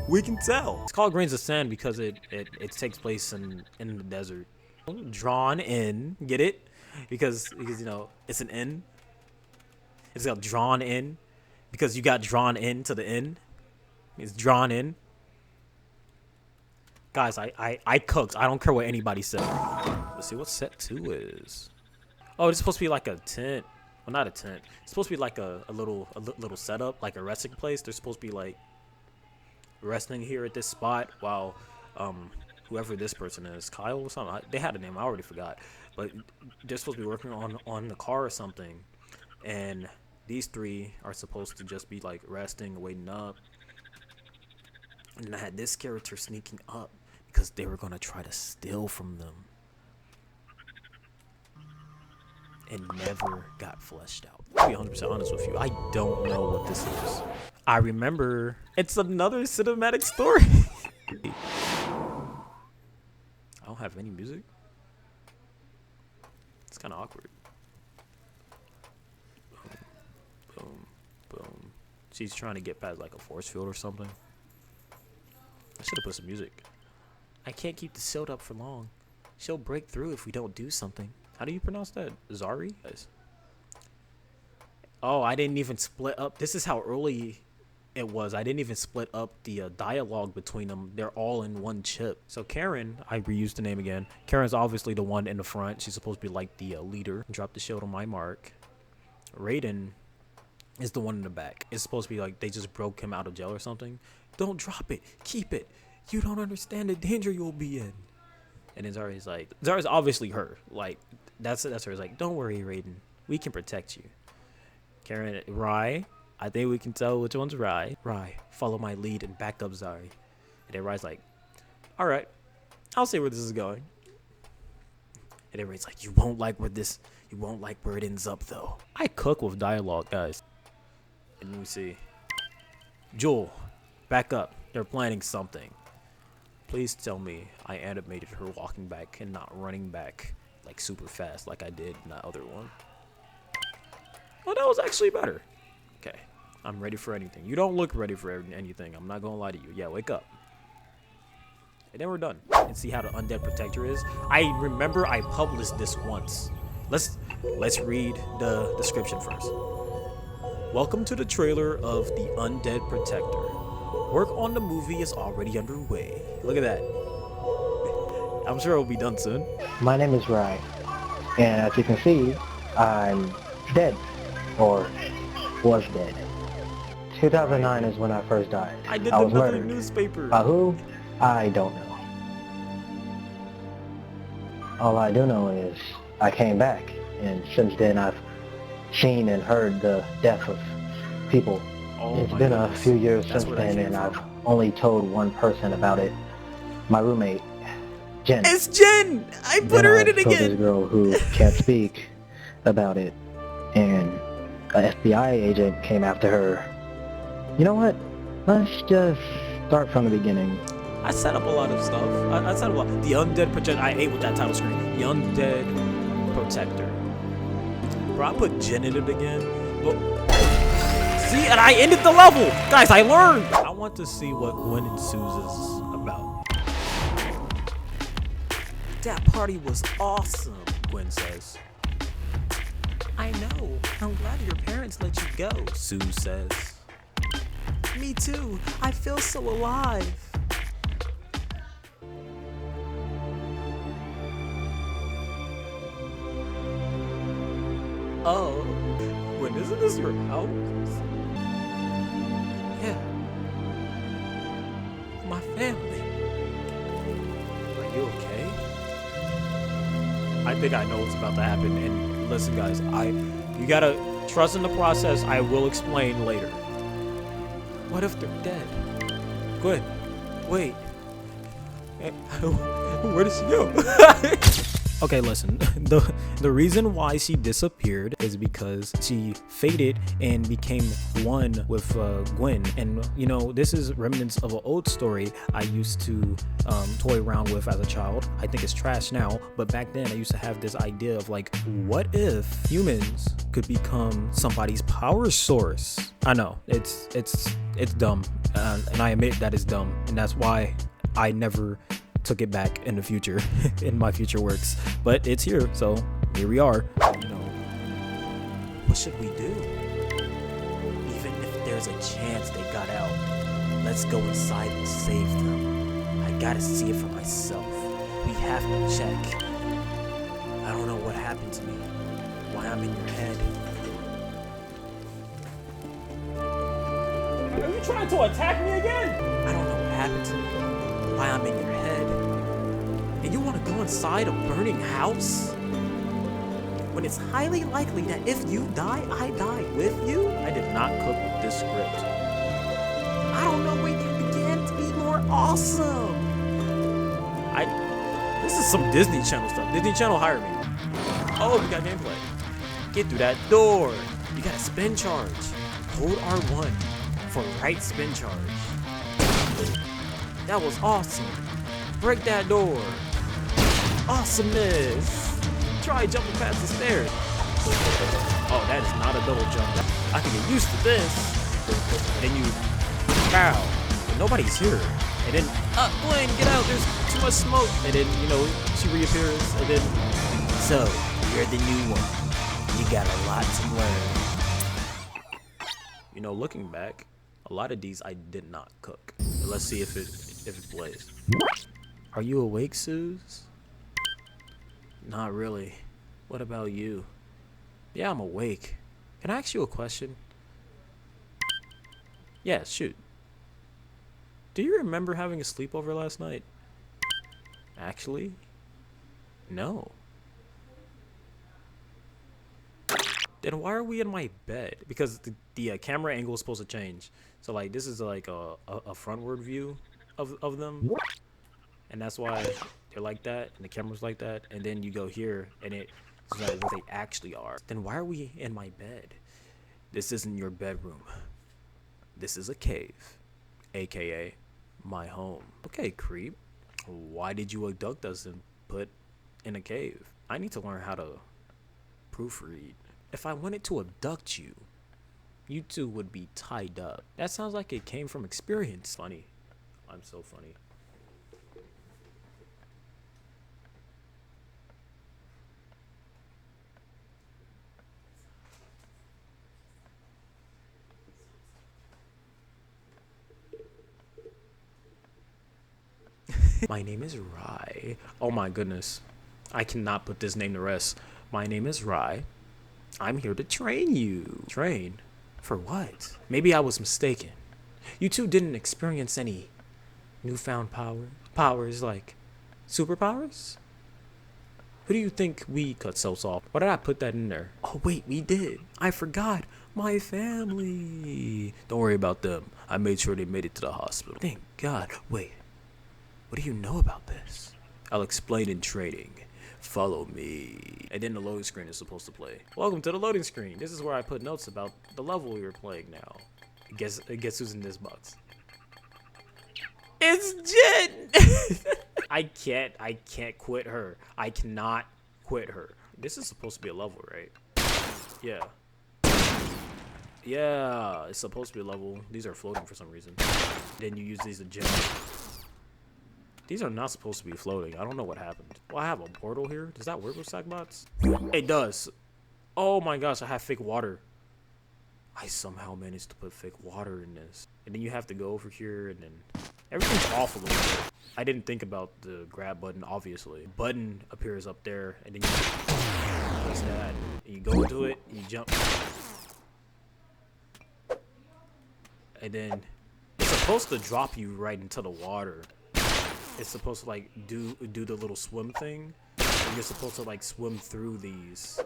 We can tell. It's called Grains of Sand because it takes place in the desert. Drawn in, get it? Because you know it's an N. It's got drawn in because you got drawn into the N. It's drawn in. Guys, I cooked. I don't care what anybody said. Let's see what set 2 is. Oh, it's supposed to be like a tent. Well, not a tent. It's supposed to be like a little setup, like a resting place. They're supposed to be like resting here at this spot while whoever this person is, Kyle or something. They had a name. I already forgot. But they're supposed to be working on the car or something. And these three are supposed to just be like resting, waiting up. And then I had this character sneaking up because they were going to try to steal from them. It never got fleshed out. To be 100% honest with you, I don't know what this is. I remember it's another cinematic story. I don't have any music. It's kind of awkward. Boom, boom, boom. She's trying to get past like a force field or something. I should have put some music. I can't keep the shield up for long. She'll break through if we don't do something. How do you pronounce that? Zari? Oh, I didn't even split up. This is how early it was. I didn't even split up the dialogue between them. They're all in one chip. So Karen, I reused the name again. Karen's obviously the one in the front. She's supposed to be like the leader. Drop the shield on my mark. Raiden is the one in the back. It's supposed to be like they just broke him out of jail or something. Don't drop it. Keep it. You don't understand the danger you'll be in. And then Zari's like, Zari's obviously her. Like, that's her. It's like, don't worry, Raiden. We can protect you. Karen, Rai, I think we can tell which one's Rai. Rai, follow my lead and back up Zari. And then Rai's like, all right, I'll see where this is going. And then Rai's like, you won't like where it ends up, though. I cook with dialogue, guys. And let me see. Jewel, back up. They're planning something. Please tell me I animated her walking back and not running back like super fast like I did in that other one. Oh, that was actually better. Okay, I'm ready for anything. You don't look ready for anything. I'm not gonna lie to you. Yeah, wake up. And then we're done. And see how the Undead Protector is. I remember I published this once. Let's read the description first. Welcome to the trailer of the Undead Protector. Work on the movie is already underway. Look at that. I'm sure it'll be done soon. My name is Rai, and as you can see, I'm dead, or was dead. 2009 is when I first died. I did was another murdered. newspaper. By who? I don't know. All I do know is I came back, and since then I've seen and heard the death of people. Oh It's my been goodness. a few years That's since where that then, came and from. I've only told one person about it. My roommate. Jen. It's Jen! I put Then her I in it told this again! girl who can't speak about it, and an FBI agent came after her. You know what? Let's just start from the beginning. I set up a lot of stuff. I set up a lot. The Undead Protector. I ate with that title screen. The Undead Protector. Bro, I put Jen in it again. But see, and I ended the level! Guys, I learned! I want to see what Gwen Suz is about. That party was awesome, Gwen says. I know. I'm glad your parents let you go, Suz says. Me too. I feel so alive. Oh, Gwen, isn't this your house? Yeah. My family. Are you okay? I think I know what's about to happen. And listen, guys, you gotta trust in the process. I will explain later. What if they're dead? Gwen, wait. Where did she go? Okay, listen. The reason why she disappeared is because she faded and became one with Gwen. And you know, this is remnants of an old story I used to toy around with as a child. I think it's trash now, but back then I used to have this idea of like, what if humans could become somebody's power source? I know it's dumb, and I admit that it's dumb, and that's why I never took it back in the future in my future works, but it's here, so here we are. You know, what should we do? Even if there's a chance they got out, let's go inside and save them. I gotta see it for myself. We have to check. I don't know what happened to me, why I'm in your head. Are you trying to attack me again? I don't know what happened to me, why I'm in your head. And you want to go inside a burning house? When it's highly likely that if you die, I die with you? I did not cook with this script. I don't know when you began to be more awesome. This is some Disney Channel stuff. Disney Channel, hire me. Oh, we got gameplay. Get through that door. You got a spin charge. Hold R1 for right spin charge. That was awesome. Break that door. Awesomeness. Try jumping past the stairs. Oh, that is not a double jump. I can get used to this. And then you, pow. But nobody's here. And then, Gwen, get out. There's too much smoke. And then, you know, she reappears. And then, so, you're the new one. You got a lot to learn. You know, looking back, a lot of these I did not cook. But let's see if it plays. Are you awake, Suz? Not really. What about you? Yeah, I'm awake. Can I ask you a question? Yeah, shoot. Do you remember having a sleepover last night? Actually, no. Then why are we in my bed? Because the camera angle is supposed to change. So like this is like a frontward view of them. And that's why they're like that and the camera's like that. And then you go here and it's like what they actually are. Then why are we in my bed? This isn't your bedroom. This is a cave, aka my home. Okay, creep. Why did you abduct us and put in a cave? I need to learn how to proofread. If I wanted to abduct you, you two would be tied up. That sounds like it came from experience. Funny. I'm so funny. My name is Rye. Oh my goodness. I cannot put this name to rest. My name is Rye. I'm here to train you. Train? For what? Maybe I was mistaken. You two didn't experience any newfound powers like superpowers? Who do you think we cut so soft? Why did I put that in there? Oh wait, we did. I forgot. My family. Don't worry about them. I made sure they made it to the hospital. Thank God. Wait. What do you know about this? I'll explain in training. Follow me. And then the loading screen is supposed to play. Welcome to the loading screen. This is where I put notes about the level we are playing now. Guess who's in this box? It's Jen! I can't quit her. I cannot quit her. This is supposed to be a level, right? Yeah. Yeah, it's supposed to be a level. These are floating for some reason. Then you use these to jump. These are not supposed to be floating. I don't know what happened. Well, I have a portal here. Does that work with Sackbots? It does. Oh my gosh, I have fake water. I somehow managed to put fake water in this. And then you have to go over here and then everything's off a little bit. I didn't think about the grab button, obviously. Button appears up there and then you press that. And you go into it, and you jump. And then it's supposed to drop you right into the water. It's supposed to like do the little swim thing. And you're supposed to like swim through these.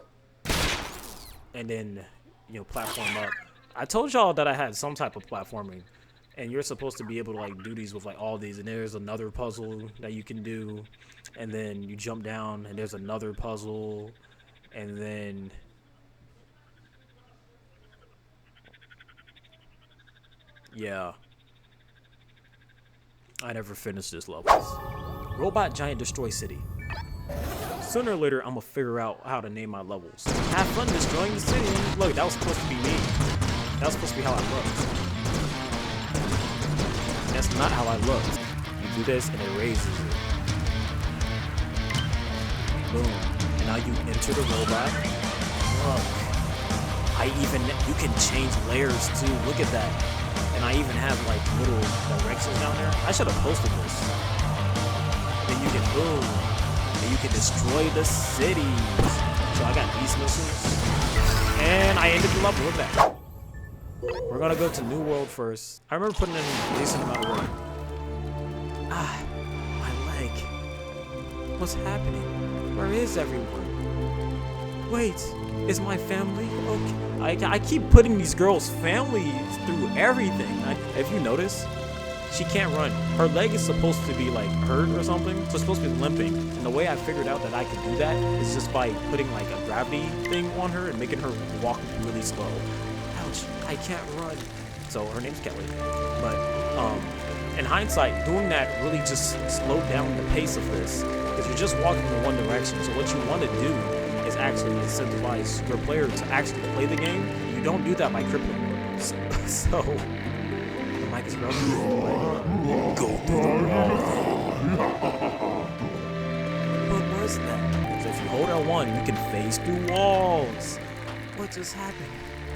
And then, you know, platform up. I told y'all that I had some type of platforming. And you're supposed to be able to like do these with like all these. And there's another puzzle that you can do. And then you jump down and there's another puzzle. And then yeah. I never finished this level. Robot Giant Destroy City. Sooner or later, I'm gonna figure out how to name my levels. Have fun destroying the city. Look, that was supposed to be me. That was supposed to be how I looked. That's not how I looked. You do this and it raises it. Boom. And now you enter the robot. Look. You can change layers too. Look at that. And I even have like little directions down there. I should have posted this. Then you can boom. And you can destroy the cities. So I got these missiles. And I ended the level with that. We're gonna go to New World first. I remember putting in a decent amount of work. Ah, my leg. What's happening? Where is everyone? Wait, is my family okay? I keep putting these girls' families through everything. If you notice, she can't run. Her leg is supposed to be like hurt or something, so it's supposed to be limping. And the way I figured out that I could do that is just by putting like a gravity thing on her and making her walk really slow. Ouch, I can't run. So her name's Kelly. But in hindsight, doing that really just slowed down the pace of this because you're just walking in one direction. So what you want to do is actually incentivize your player to actually play the game. You don't do that by crippling. So the mic is broken. Go through the wall. What was that? So if you hold L1, you can phase through walls. What just happened?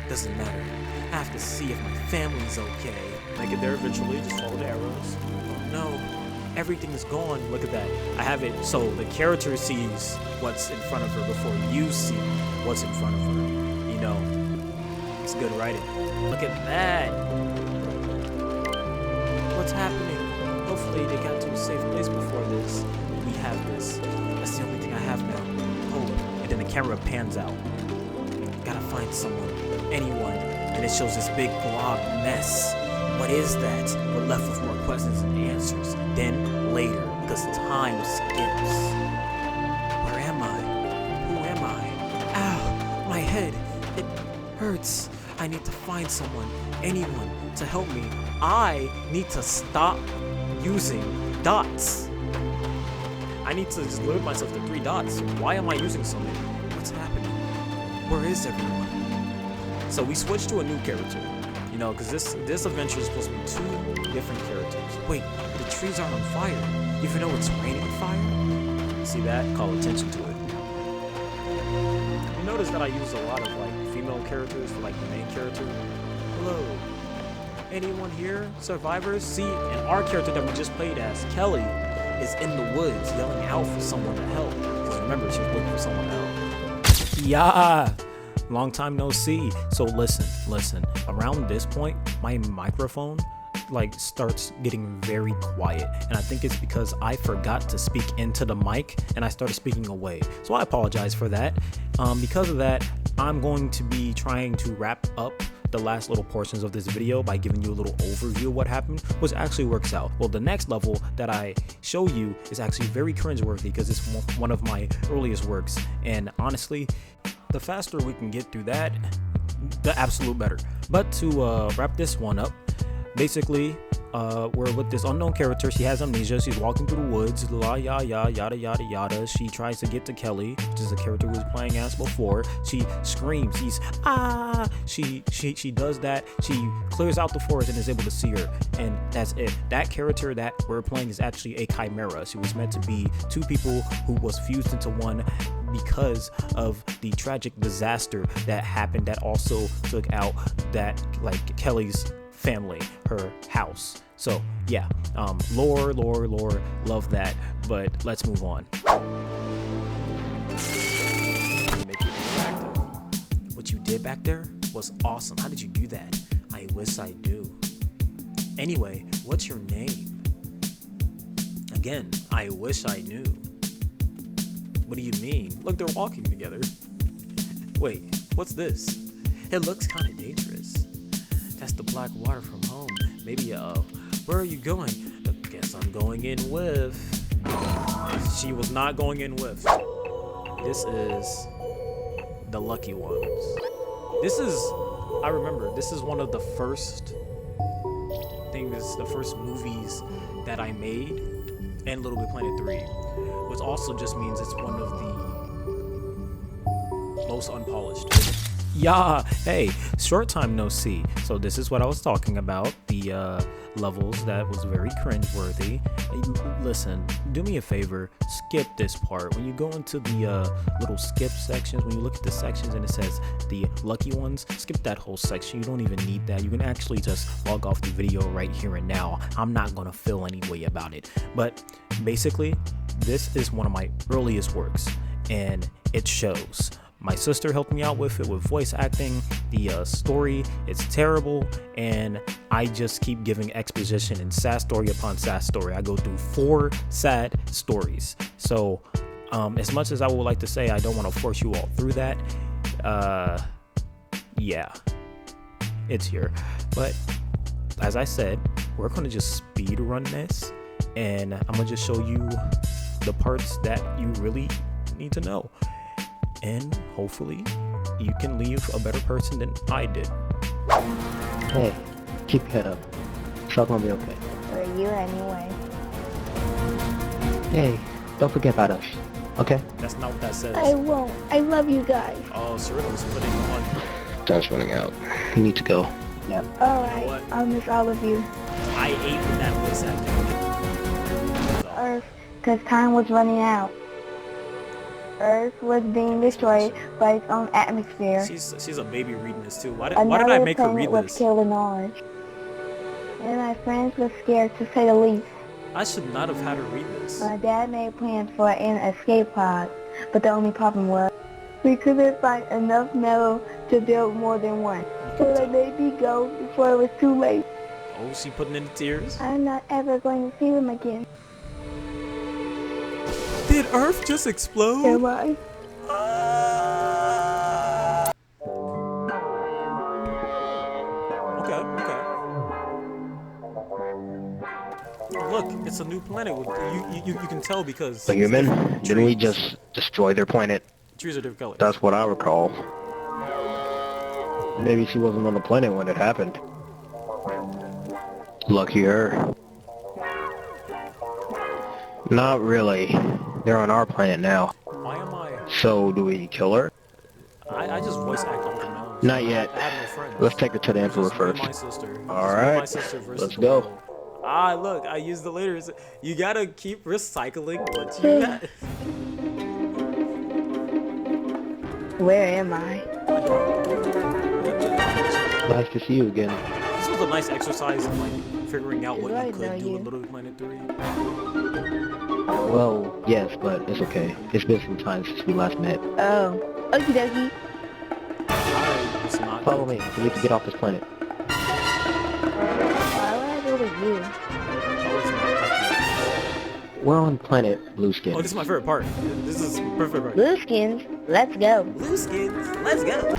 Doesn't matter. I have to see if my family's okay. Make it there eventually. Just follow the arrows. Oh no. Everything is gone. Look at that. I have it so the character sees what's in front of her before you see what's in front of her. You know, it's good writing. Look at that. What's happening? Hopefully they got to a safe place before this. We have this. That's the only thing I have now. Hope. And then the camera pans out. Gotta find someone, anyone, and it shows this big blob mess. What is that? We're left with more questions and answers. Then later, because time skips. Where am I? Who am I? Ow, my head. It hurts. I need to find someone, anyone, to help me. I need to stop using dots. I need to just limit myself to 3 dots. Why am I using so many? What's happening? Where is everyone? So we switched to a new character. You know, because this adventure is supposed to be 2 different characters. Wait, the trees aren't on fire. Even though it's raining fire? See that? Call attention to it. You notice that I use a lot of like female characters for like the main character. Hello. Anyone here? Survivors? See, and our character that we just played as, Kelly, is in the woods yelling out for someone to help. Because remember, she's looking for someone to help. Yeah. Long time no see. So listen. Around this point, my microphone like starts getting very quiet, and I think it's because I forgot to speak into the mic and I started speaking away. So I apologize for that. Because of that, I'm going to be trying to wrap up the last little portions of this video by giving you a little overview of what happened, which actually works out. Well, the next level that I show you is actually very cringeworthy because it's one of my earliest works, and honestly, the faster we can get through that, the absolute better. But to wrap this one up, basically, we're with this unknown character. She has amnesia. She's walking through the woods. La ya ya yada yada yada. She tries to get to Kelly, which is a character who was playing as before. She screams. She's ah. She does that. She clears out the forest and is able to see her, and that's it. That character that we're playing is actually a chimera. She was meant to be two people who was fused into one because of the tragic disaster that happened that also took out that Kelly's family, her house. So yeah, lore, love that, but let's move on. Make it interactive. What you did back there was awesome. How did you do that? I wish I do. Anyway, what's your name? Again, I wish I knew. What do you mean? Look, they're walking together. Wait, what's this? It looks kind of dangerous. That's the black water from home. Maybe, where are you going? Guess I'm going in with. She was not going in with. This is the lucky ones. This is, I remember, this is one of the first things, the first movies that I made in LittleBigPlanet 3, which also just means it's one of the most unpolished. Yeah, hey, short time no see. So this is what I was talking about, the levels that was very cringeworthy. Listen, do me a favor, skip this part. When you go into the little skip sections, when you look at the sections and it says the lucky ones, skip that whole section. You don't even need that. You can actually just log off the video right here and now. I'm not gonna feel any way about it. But basically, this is one of my earliest works, and it shows. My sister helped me out with it with voice acting. The story is terrible, and I just keep giving exposition and sad story upon sad story. I go through 4 sad stories. So as much as I would like to say I don't want to force you all through that, yeah, it's here. But as I said, we're going to just speed run this, and I'm going to just show you the parts that you really need to know. And hopefully you can leave a better person than I did. Hey, keep your head up. It's all gonna be okay. For you anyway. Hey, don't forget about us, okay? That's not what that says. I won't. I love you guys. Oh, Cyrill's putting on. Time's running out. You need to go. Yep. Alright, what? I'll miss all of you. I ate with that voice acting. Earth, because time was running out. Earth was being destroyed by its own atmosphere. She's a baby reading this too. Why did I make her read was this? killing ours. And my friends were scared, to say the least. I should not have had her read this. My dad made plans for an escape pod, but the only problem was we couldn't find enough metal to build more than one. So they made me go before it was too late. Oh, she putting in the tears? I'm not ever going to see them again. Did Earth just explode? Am I? Okay. Look, it's a new planet. You can tell because The human? Didn't we trees. just destroy their planet? Trees are different colors. That's what I recall. Maybe she wasn't on the planet when it happened. Lucky her. Not really. They're on our planet now. Why am I? So, do we kill her? I just voice act all the time. Not yet. I have no friends. Let's take her to the Emperor Just me and first. my sister. Alright, My sister versus let's the go. world. Ah, look, I used the laters. You gotta keep recycling what you got. Where am I? Nice to see you again. This was a nice exercise in like figuring out what Did I you know could do you? in LittleBigPlanet 3. Well, yes, but it's okay. It's been some time since we last met. Oh, okie dokie. I was not Follow me, so we can get off this planet. Why would I go with you? I was not We're on planet Blueskin. Oh, this is my favorite part. This is perfect part. Blue skins, let's go. Blue skins, let's go.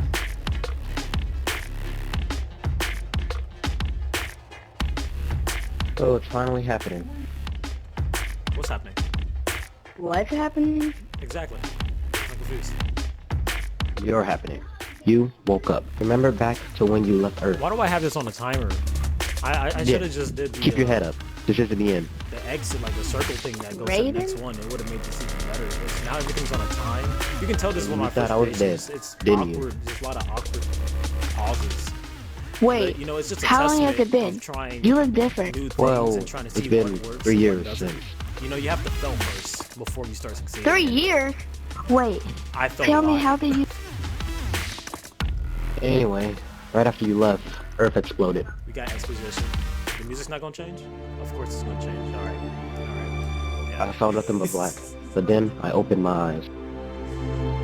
Oh, it's finally happening. What's happening? What's happening? Exactly. I'm confused. You're happening. You woke up. Remember back to when you left Earth. Why do I have this on a timer? I Yeah. should have just did the, Keep your head up. This isn't the end. the exit, like the circle thing that goes to Raven? the next one. It would have made this even better. It's, now everything's on a time. You can tell this is one You of my thought first I was creations. dead, It's didn't you? awkward. There's a lot of awkward pauses. Wait, But, you know, it's just a how long has testament it been? of trying You look different. new things Well, and trying to it's see been what works 3 and what years doesn't. since. You know, you have to fail first before you start succeeding. 3 years? Wait, I felt tell me alive. how did you... Anyway, right after you left, Earth exploded. We got exposition. The music's not gonna change? Of course it's gonna change. Alright. Alright. Yeah. I saw nothing but black. But then I opened my eyes.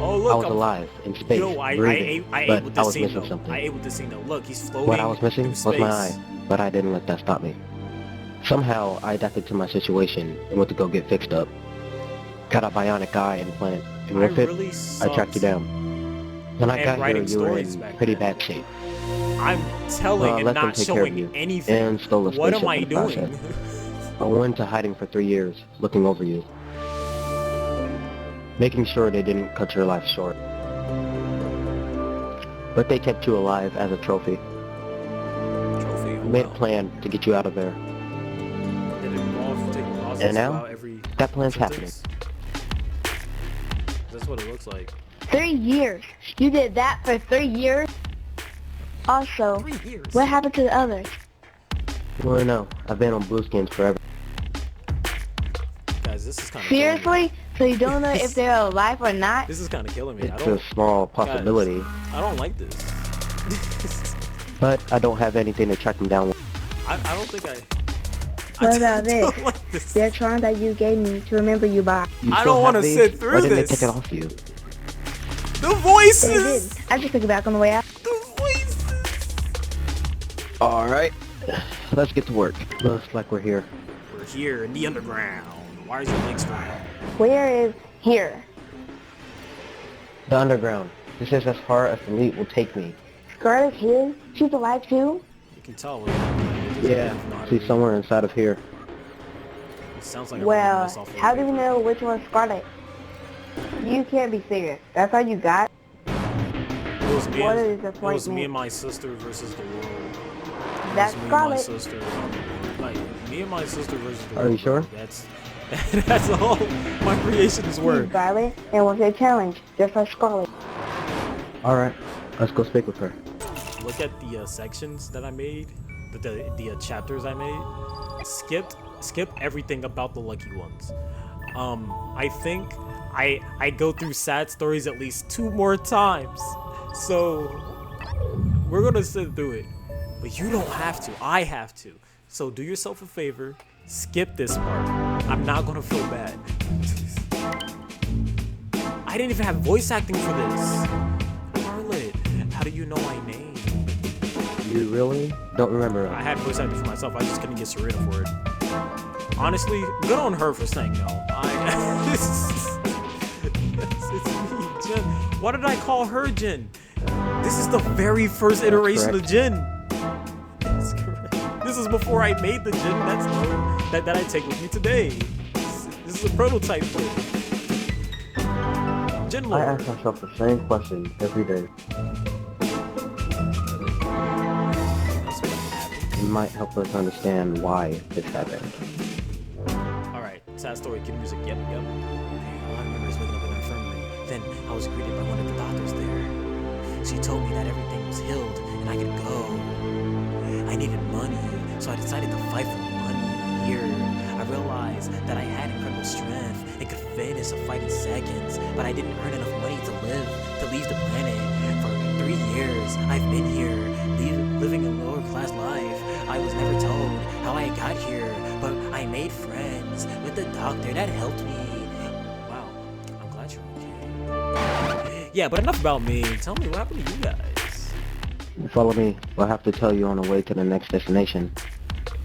Oh look, I was I'm- alive in space, Yo, I breathing, ate but with I this was scene missing though. something. I ate with this scene though. Look, he's floating. What I was missing through was my space. eye, but I didn't let that stop me. Somehow, I adapted to my situation and went to go get fixed up. Got a bionic eye implant, and with I it, really I tracked you sucked down. When I at got here, writing you were stories in back pretty then. bad shape. I'm telling and let them not take care of showing you, anything. and stole a What spaceship am I in the doing? process. I went into hiding for 3 years, looking over you. Making sure they didn't cut your life short. But they kept you alive as a trophy. Trophy. Oh, We made a wow. plan to get you out of there. Did it involve taking pauses And now, throughout every that plan's sentence? That's what it looks like. 3 years? You did that for 3 years? Also, 3 years. what happened to the others? Well, no, I've been on Blueskins forever. Guys, this is kind of Seriously? So you don't know if they're alive or not? This is kind of killing me. I It's a don't. small possibility, I don't like this. but I don't have anything to track them down with. I don't think I. What about don't this? like this. They're trying that you gave me to remember you by. You I still don't have wanna these? sit through Why didn't this. they take it off you? The They voices. did. I just took it back on the way out. The voices. Alright, let's get to work. Looks like we're here. We're here in the underground. Why is your leg straight? Where is here? The underground. This is as far as the elite will take me. Scarlet here? She's alive too? You can tell. Yeah, she's somewhere inside of here. It sounds like I'm reading Well, this off of how do we paper. know which one's Scarlet? You can't be serious. That's all you got? It was me What and, is it the was me point, and my sister versus the world. It That's was me and my Scarlet. sister. Like me and my sister versus the Are world. you sure? That's that's all my creations She's were. Scarlet and wants a challenge, just like Scarlet. Alright, let's go speak with her. Look at the sections that I made, the chapters I made. Skip everything about the lucky ones. I think I go through sad stories at least 2 more times. So we're gonna sit through it, but you don't have to. I have to. So do yourself a favor. Skip this part. I'm not gonna feel bad. I didn't even have voice acting for this. Charlotte, how do you know my name? You really don't remember? I had voice acting for myself. I just couldn't get Serena for it. Honestly, good on her for saying no. It's me, Jen. Why did I call her Jen? This is the very first iteration of Jen. That's correct. This is before I made the Jen that I take with me today. This is a prototype Jen. Jen I Lord. ask myself the same question every day. That's what happened. It might help us understand why this happened. Alright, sad story, kid music, yep. Okay, all I remember is waking up in the infirmary. Then I was greeted by one of the doctors there. She told me that everything was healed and I could go. I needed money, so I decided to fight for money. Here, I realized that I had incredible strength and could finish a fight in seconds, but I didn't earn enough money to leave the planet. For 3 years, I've been here, living a lower class life. I was never told how I got here, but I made friends with the doctor that helped me. Wow, I'm glad you're okay. Yeah, but enough about me. Tell me what happened to you guys. You follow me? We'll have to tell you on the way to the next destination.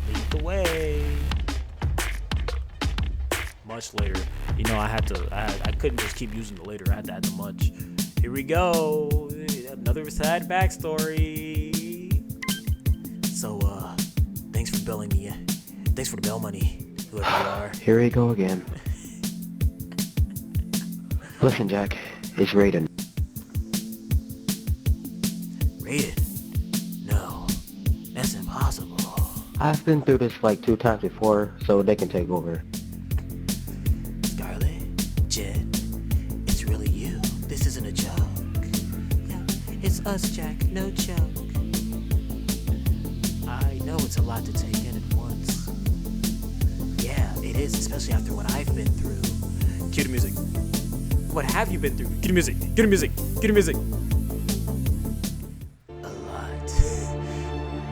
Lead the way. Much later. You know, I couldn't just keep using the later. I had to add the much. Here we go. Another sad backstory. So, thanks for billing me Thanks for the bail money, whoever you are. Here we go again. Listen, Jack, it's Raiden. Raiden? No, that's impossible. I've been through this like 2 times before, so they can take over. Scarlet, Jen, it's really you. This isn't a joke. Yeah, it's us, Jack, no joke. I know it's a lot to take in at once. Yeah, it is, especially after what I've been through. Cue the music. What have you been through? Cue the music. Cue the music. Cue the music. A lot.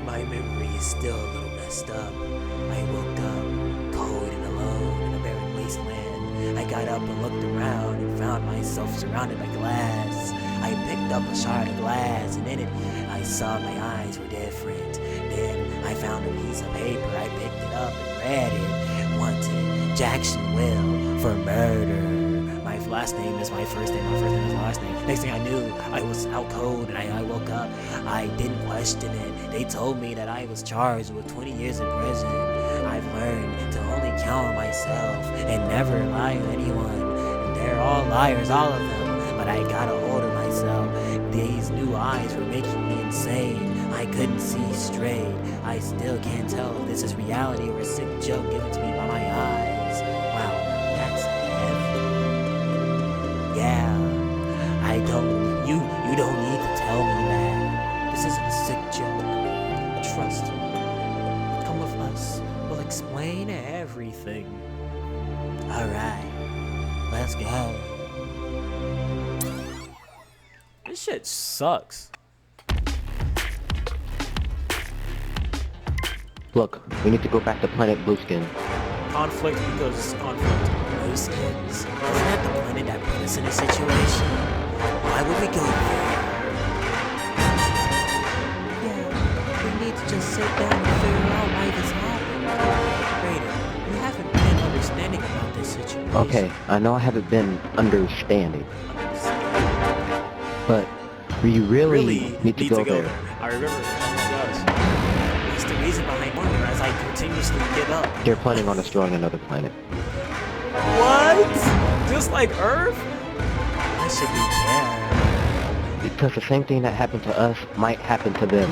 My memory is still a little messed up. I woke up cold and alone in a barren wasteland. I got up and looked around and found myself surrounded by glass. I picked up a shard of glass, and in it I saw my eyes were different. Then I found a piece of paper. I picked it up and read it. Wanted Jackson Will for murder. My last name is my first name. My first name is my last name. Next thing I knew, I was out cold, and I woke up. I didn't question it. They told me that I was charged with 20 years in prison. I've learned to only count on myself and never lie to anyone. They're all liars, all of them. But I got a hold of myself. These new eyes were making me insane. I couldn't see straight. I still can't tell if this is reality or a sick joke given to me by my eyes. Wow, that's heavy. Yeah, you don't need to tell me that. This isn't a sick joke. Trust me. Come with us. We'll explain everything. Alright, let's go. This shit sucks. Look, we need to go back to Planet Blueskin. Conflict because conflict. Blueskins. Isn't that the planet that put us in a situation? Why would we go there? Yeah, we need to just sit down and figure out why this happened. Raiden, you haven't been understanding about this situation. Okay, I know I haven't been understanding, but we really need to go there. I remember. Oh my gosh. What's the reason behind wonder as I continuously give up? They're planning on destroying another planet. What? Just like Earth? Why should we care? Because the same thing that happened to us might happen to them.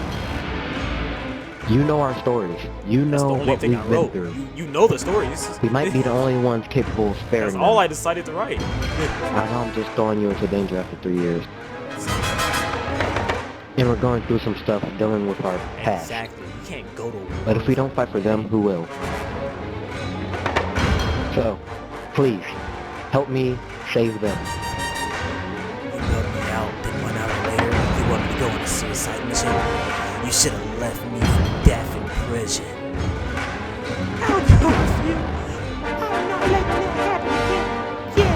You know our stories. You know what we've been through. You know the stories. We might be the only ones capable of sparing That's them. all I decided to write. I know I'm just throwing you into danger after 3 years. And we're going through some stuff dealing with our past. Exactly. You can't go to war. But if we don't fight for them, who will? So, please, help me save them. You bailed me out, then 1 hour later, you want me to go on a suicide mission? You should have left me for death in prison. I'll go with you. I'm not letting that happen again. Yeah,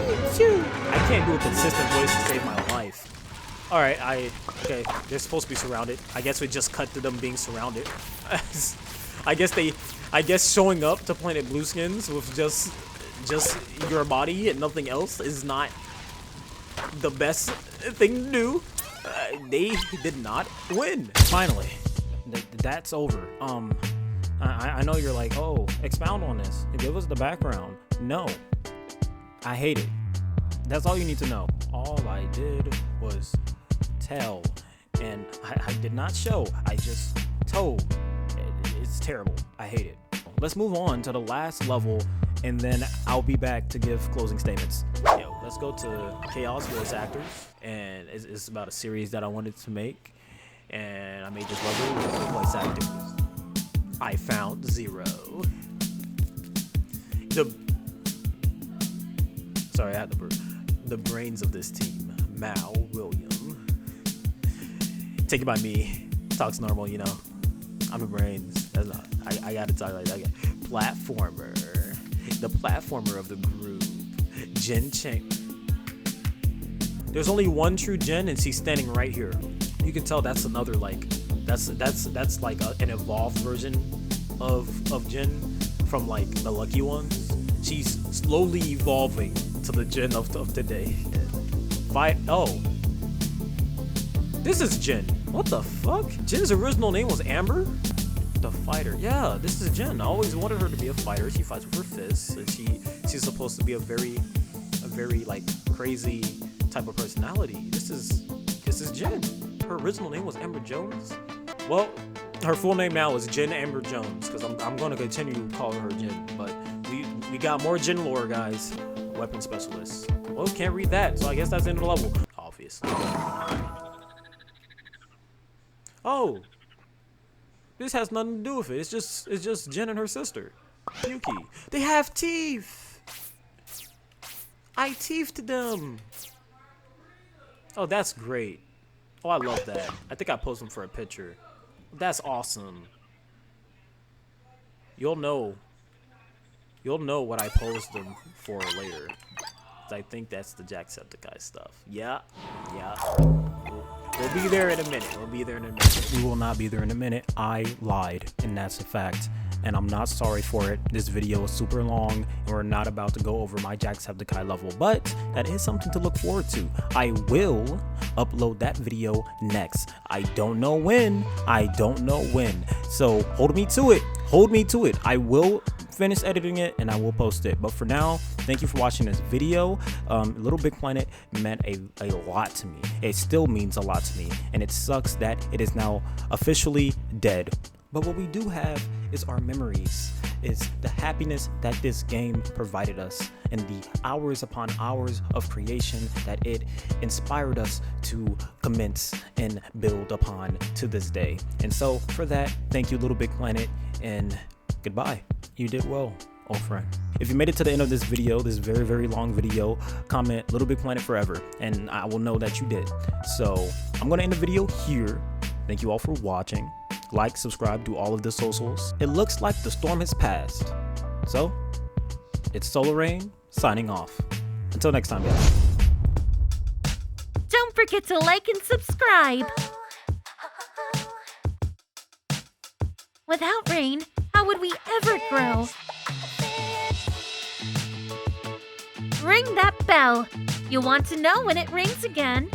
me too. I can't do a consistent voice to save my life. Alright, okay, they're supposed to be surrounded. I guess we just cut to them being surrounded. I guess showing up to Planet Blueskins with just your body and nothing else is not the best thing to do. They did not win. Finally, that's over. I know you're like, oh, expound on this. Give us the background. No, I hate it. That's all you need to know. All I did was tell, and I did not show. I just told. It's terrible. I hate it. Let's move on to the last level, and then I'll be back to give closing statements. Yo, let's go to Chaos Voice Actors, and it's about a series that I wanted to make, and I made this level with voice actors. I found 0. Sorry, I had to burp. The brains of this team, Mal, William. Take it by me. Talks normal, you know. I'm the brains. That's not. I gotta talk like that. Okay. Platformer. The platformer of the group. Jen Cheng. There's only one true Jen, and she's standing right here. You can tell that's another like. That's like an evolved version of Jen from like the lucky ones. She's slowly evolving to the Jen of today. Oh. This is Jen. What the fuck? Jen's original name was Amber? just a fighter. Yeah, this is Jin. I always wanted her to be a fighter. She fights with her fists, and she's supposed to be a very like crazy type of personality. This is Jin. Her original name was Amber Jones. Well, her full name now is Jin Amber Jones, because I'm going to continue calling her Jin. But we got more Jin lore, guys. Weapon specialist. Well, can't read that, so I guess that's the end of the level. Obviously. Oh, this has nothing to do with it. It's just Jin and her sister, Yuki. They have teeth. I teethed them. Oh, that's great. Oh, I love that. I think I posted them for a picture. That's awesome. You'll know what I posed them for later. I think that's the Jacksepticeye stuff. Yeah. We'll be there in a minute. We will not be there in a minute. I lied, and that's a fact. And I'm not sorry for it. This video is super long, and we're not about to go over my Jacksepticeye level, but that is something to look forward to. I will upload that video next. I don't know when. So hold me to it. I will finish editing it and I will post it. But for now, thank you for watching this video. LittleBigPlanet meant a lot to me. It still means a lot to me, and it sucks that it is now officially dead. But what we do have is our memories, is the happiness that this game provided us, and the hours upon hours of creation that it inspired us to commence and build upon to this day. And so for that, thank you, LittleBigPlanet, and goodbye. You did well, old friend. If you made it to the end of this video, this very, very long video, comment LittleBigPlanet forever, and I will know that you did. So I'm gonna end the video here. Thank you all for watching. Like, subscribe, do all of the socials. It looks like the storm has passed. So, it's SoloRain signing off. Until next time, guys. Don't forget to like and subscribe. Without rain, how would we ever grow? Ring that bell. You'll want to know when it rings again.